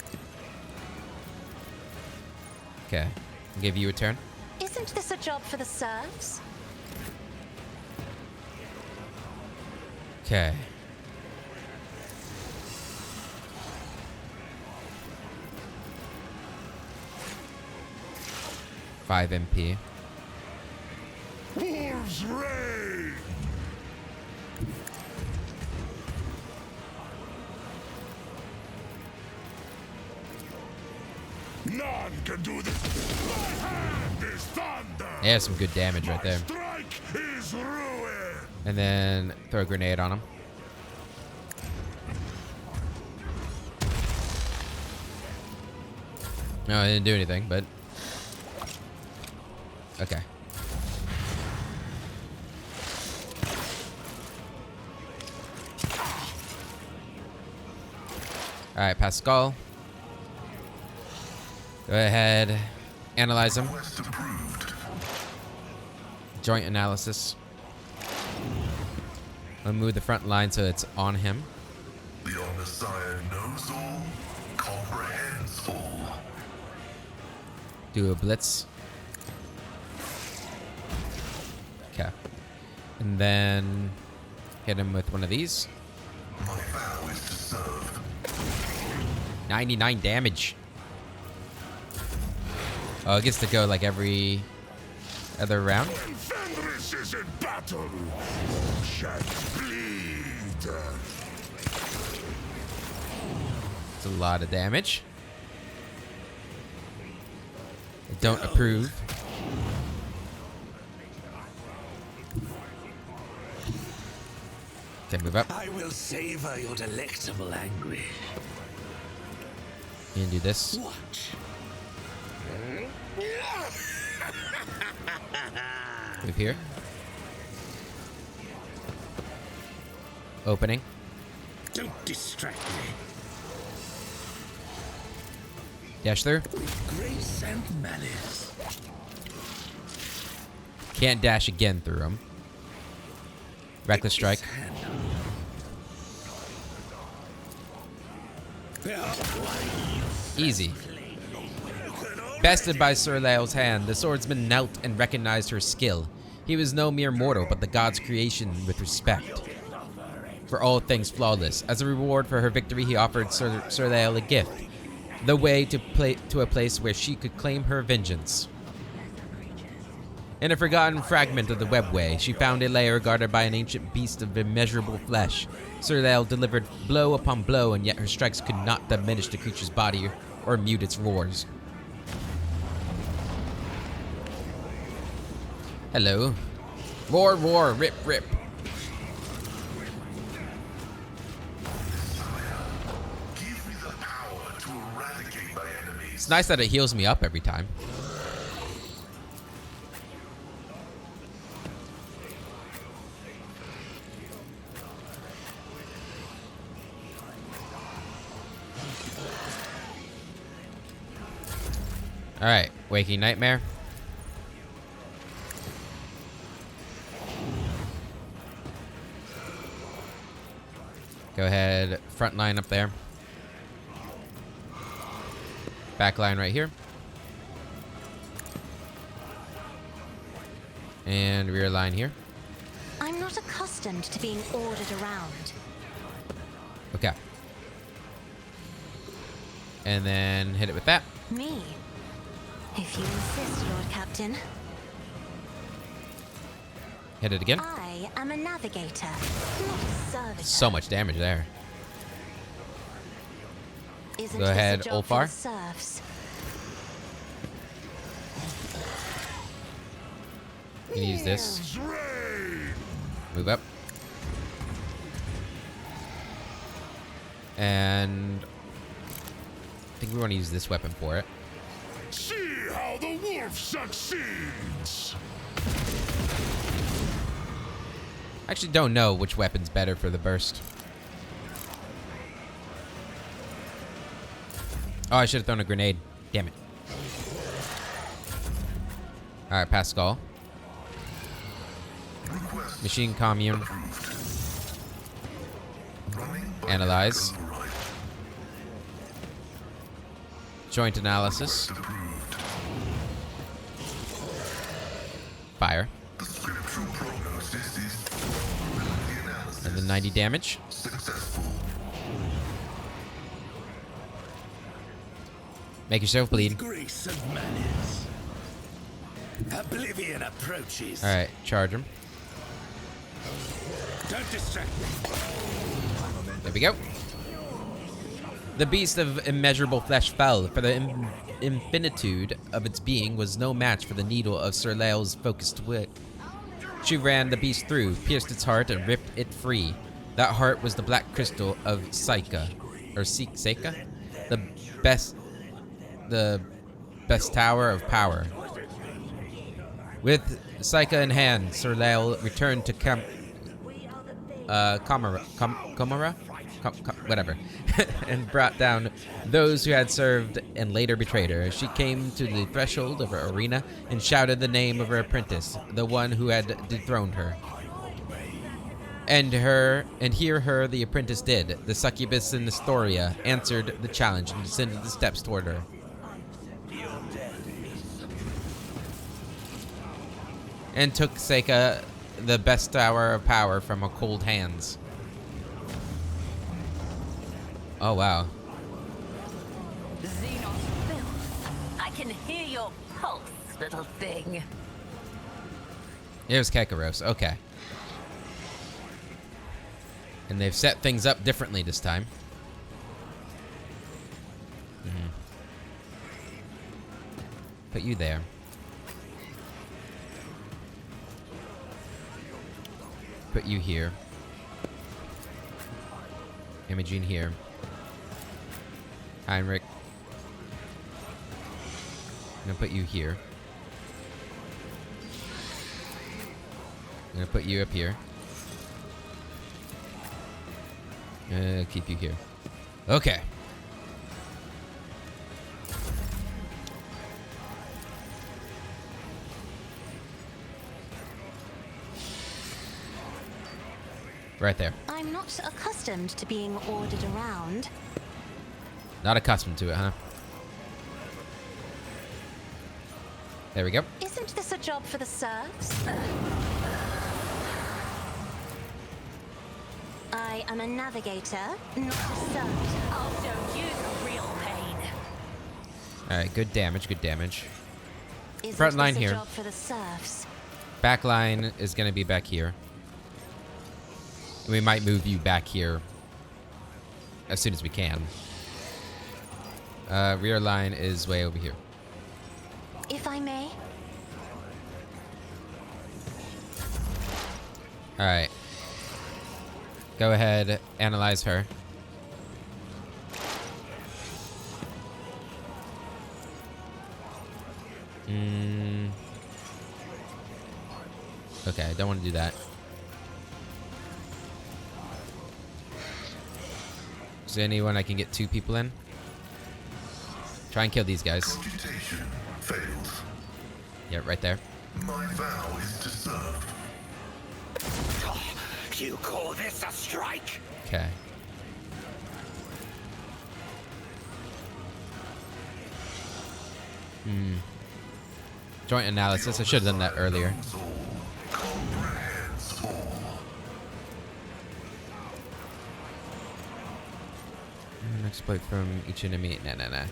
Okay. Give you a turn. Isn't this a job for the serfs? Okay. Five MP. Wolves reign! None can do this. My hand is thunder. Yeah, some good damage right there. My strike is ruin. And then throw a grenade on him. No, I didn't do anything, but... Okay. Alright, Pascal. Go ahead. Analyze him. Joint analysis. I'll move the front line so it's on him. The Omnissiah knows all, comprehends all. Do a blitz. Okay. And then hit him with one of these. My vow is to serve. 99 damage. Oh, it gets to go like every other round. When Fenris is in battle, all shall bleed. It's a lot of damage. I don't approve. Okay, move up. I will savor your delectable anguish. You can do this. Watch. Move here. Opening. Don't distract me. Dash through. Grace and malice. Can't dash again through him. Reckless strike. Easy. Bested by Sir Lael's hand, the swordsman knelt and recognized her skill. He was no mere mortal, but the god's creation with respect. For all things flawless. As a reward for her victory, he offered Sir Lael a gift. The way to a place where she could claim her vengeance. In a forgotten fragment of the webway, she found a lair guarded by an ancient beast of immeasurable flesh. Sir Lael delivered blow upon blow, and yet her strikes could not diminish the creature's body or mute its roars. Hello. Roar, roar, rip, rip. Give me the power to eradicate my enemies. It's nice that it heals me up every time. Alright, Waking Nightmare. Go ahead, front line up there. Back line right here. And rear line here. I'm not accustomed to being ordered around. Okay. And then hit it with that. Me? If you insist, Lord Captain. Hit it again. I am a navigator, not a servitor. So much damage there. Isn't Go this ahead, a job for Ulfar. the serfs? You can use this. Wolves reign. Move up. And I think we want to use this weapon for it. See how the wolf succeeds! I actually don't know which weapon's better for the burst. Oh, I should have thrown a grenade. Damn it. Alright, Pascal. Machine commune. Analyze. Joint analysis. Fire. And then 90 damage. Make yourself bleed. Grace and malice. Oblivion approaches. Alright, charge him. Don't distract me. There we go. The beast of immeasurable flesh fell, for the infinitude of its being was no match for the needle of Sir Lael's focused wit. She ran the beast through, pierced its heart, and ripped it free. That heart was the black crystal of Seika, or Seika, the best tower of power. With Seika in hand, Sir Lael returned to Comora, whatever, and brought down those who had served and later betrayed her. She came to the threshold of her arena and shouted the name of her apprentice, the one who had dethroned her. And hear her the apprentice did. The succubus in Astoria answered the challenge and descended the steps toward her. And took Seika, the best tower of power, from her cold hands. Oh, wow. Xenos filth. I can hear your pulse, little thing. It was Kekaros. Okay. And they've set things up differently this time. Put you there. Put you here. Imogene here. Heinrich. I'm gonna put you here. I'm gonna put you up here. Keep you here. Okay. Right there. I'm not accustomed to being ordered around. Not accustomed to it, huh? There we go. Isn't this a job for the serfs? I am a navigator, not a serf. I'll show you the real pain. Alright, good damage, good damage. Isn't Front line this a here. job for the serfs? Back line is gonna be back here. We might move you back here as soon as we can. Rear line is way over here. If I may. Alright. Go ahead, analyze her. Okay, I don't want to do that. Is there anyone I can get 2 people in? Try and kill these guys. Computation fails. Yeah, right there. My vow is to serve. You call this a strike? Okay. Joint analysis. I should have done that earlier. Comprehends all. Exploit from each enemy. Nah.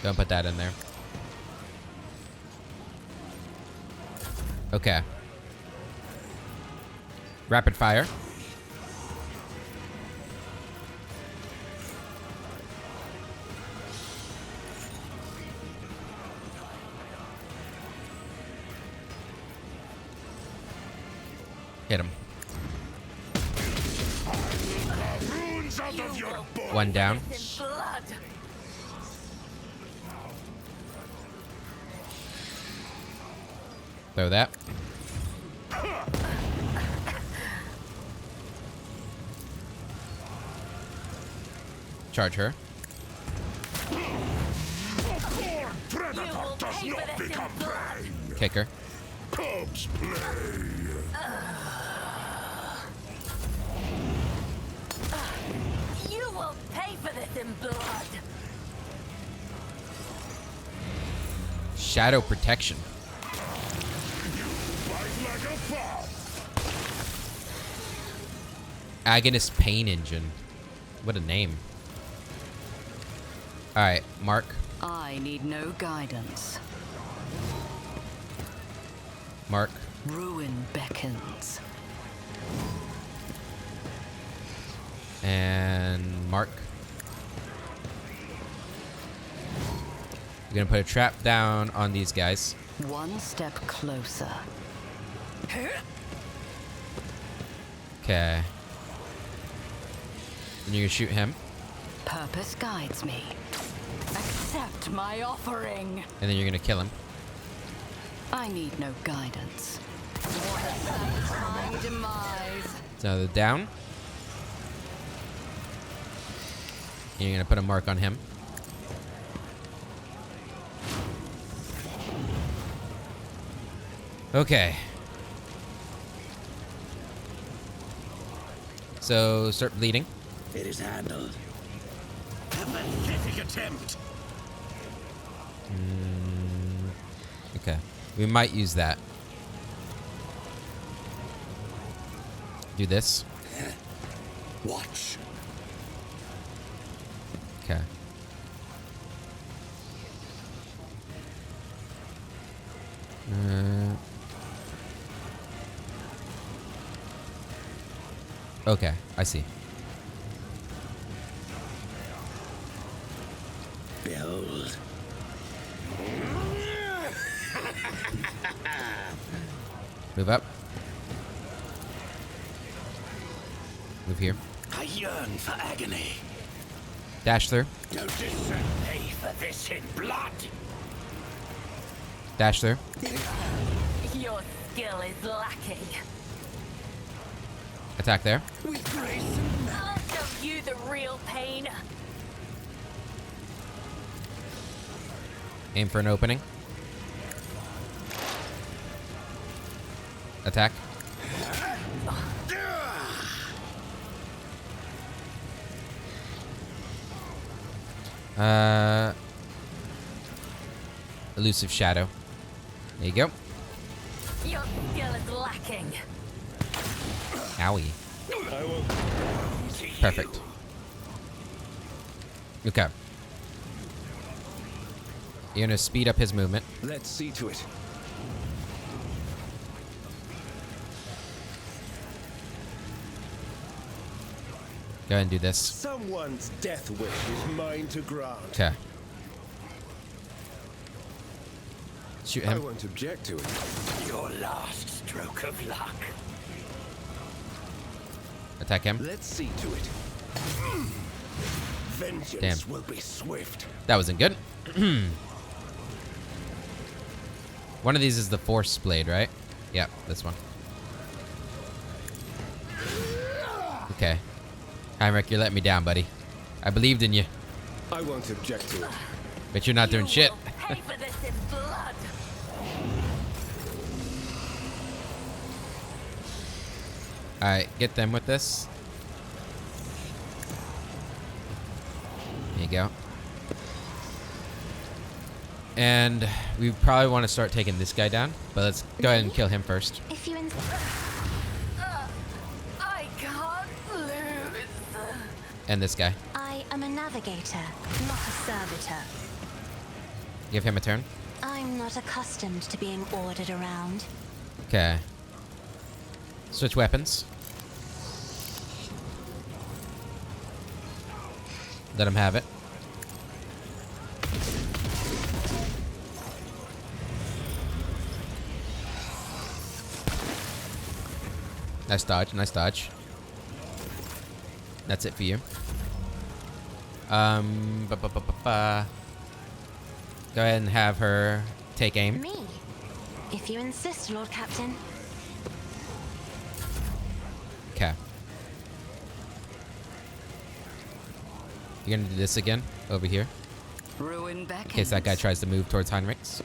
Don't put that in there. Okay. Rapid fire. Hit him. comes out of your bones. One down. In blood. Throw that. Charge her. Predator will does pay for not this in become blood. prey. Kick her. Cubs play. You will pay for this in blood. Shadow protection. Fight like a fox. Agonist pain engine. What a name. Alright, Mark. I need no guidance. Mark. Ruin beckons. And Mark. You're gonna put a trap down on these guys. One step closer. Okay. And you're gonna shoot him. Purpose guides me. Accept my offering. And then you're gonna kill him. I need no guidance. What a satisfying demise. So they're down. And you're gonna put a mark on him. Okay. So start bleeding. It is handled. A pathetic attempt. Okay. We might use that. Do this. Watch. Okay. Okay, I see. Behold. Move up. Move here. I yearn for agony. Dash through. Notice pay for this in blood. Dash through. Your skill is lacking. Attack there. With grace. I'll show you the real pain. Aim for an opening. Attack. Elusive shadow. There you go. Your skill is lacking. Owie. Perfect. Okay. You're gonna speed up his movement. Let's see to it. Go ahead and do this. Someone's death wish is mine to grant. Okay. Shoot I him. won't object to it. Your last stroke of luck. Attack him. Let's see to it. Vengeance Damn. will be swift. That wasn't good. One of these is the Force Blade, right? Yeah, this one. Okay. Heinrich, you're letting me down, buddy. I believed in you, I won't object to it. but you're not doing You shit. will pay for this in blood. Alright, get them with this. There you go. And we probably want to start taking this guy down, but let's go ahead and kill him first. If you I can't lose. And this guy. I am a navigator, not a servitor. Give him a turn. I'm not accustomed to being ordered around. Okay. Switch weapons. Let him have it. Nice dodge, nice dodge. That's it for you. Go ahead and have her take aim. Me. If you insist, Lord Captain. Okay. You're gonna do this again over here Ruin back. in case that guy tries to move towards Heinrichs.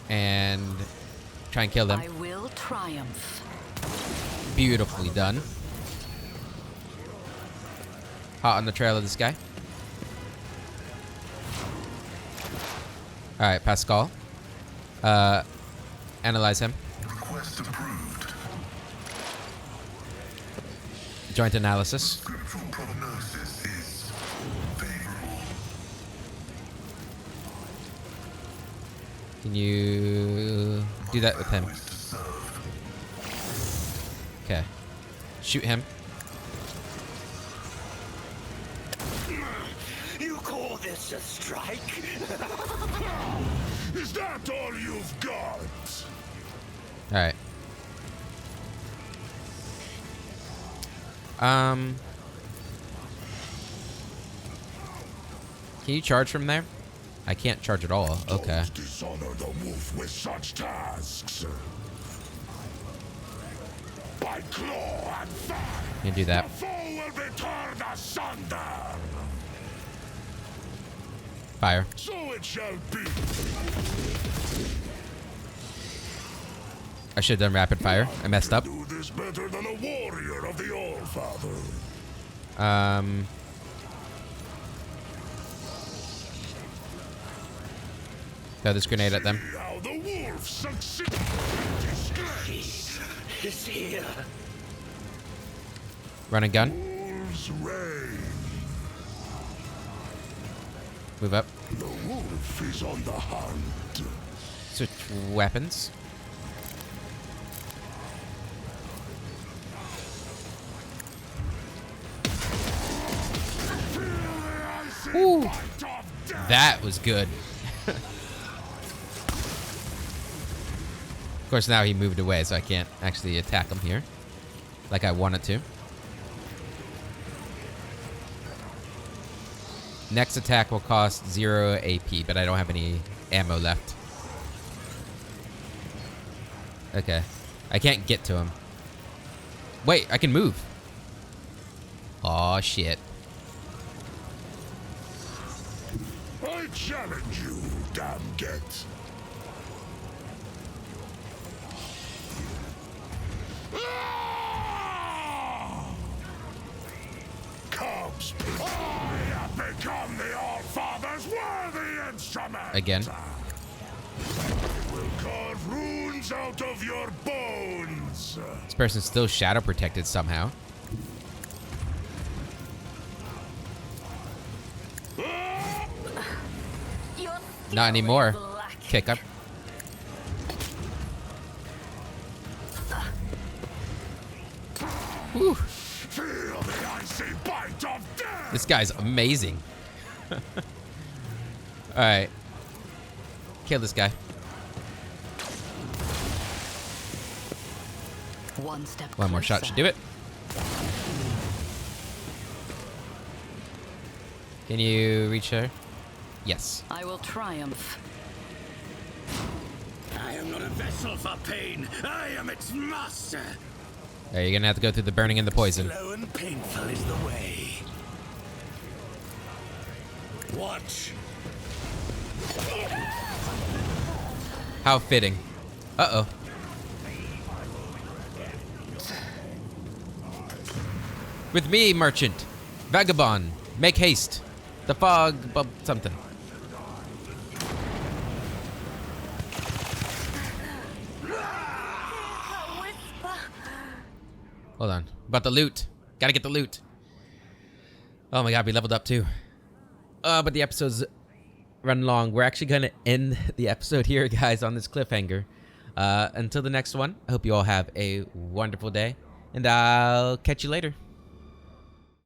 And try and kill them. I will triumph. Beautifully done. Hot on the trail of this guy. Alright, Pascal. Analyze him. Request approved. Joint analysis. Scriptural prognosis is favorable. Can you do that with him? Always to serve. Okay. Shoot him. You call this a strike? Is that all you've got? Alright. Can you charge from there? I can't charge at all. Okay. Don't dishonor the wolf with such tasks. By claw and fire, You can do that. the foe will be torn asunder. Fire. So it shall be. I should have done rapid fire. I messed up. Do this better than a warrior of the Allfather. Throw this grenade at them. See how the wolf succeeds. Disgrace. It's here. Run and gun. Wolves reign. Move up. The wolf is on the hunt. Switch weapons. Ooh. Bite of death. That was good. Of course, now he moved away, so I can't actually attack him here like I wanted to. Next attack will cost 0 AP, but I don't have any ammo left. Okay. I can't get to him. Wait, I can move. Aw, shit. I challenge you, damn get. Cubs, I have become the Allfather's worthy instrument. Again. It will carve runes out of your bones. This person's still shadow protected somehow. Not anymore. Kick up. Whew. Feel the icy bite of death. This guy's amazing. Alright. Kill this guy. One step One more shot closer. should do it. Can you reach her? Yes. I will triumph. I am not a vessel for pain. I am its master. There, you're gonna have to go through the burning and the poison. Slow and painful is the way. Watch. How fitting. Uh-oh. With me, merchant. Vagabond. Make haste. The fog, something. Hold on. About the loot. Gotta get the loot. Oh my god, we leveled up too. But the episode's run long. We're actually gonna end the episode here, guys, on this cliffhanger. Until the next one, I hope you all have a wonderful day. And I'll catch you later.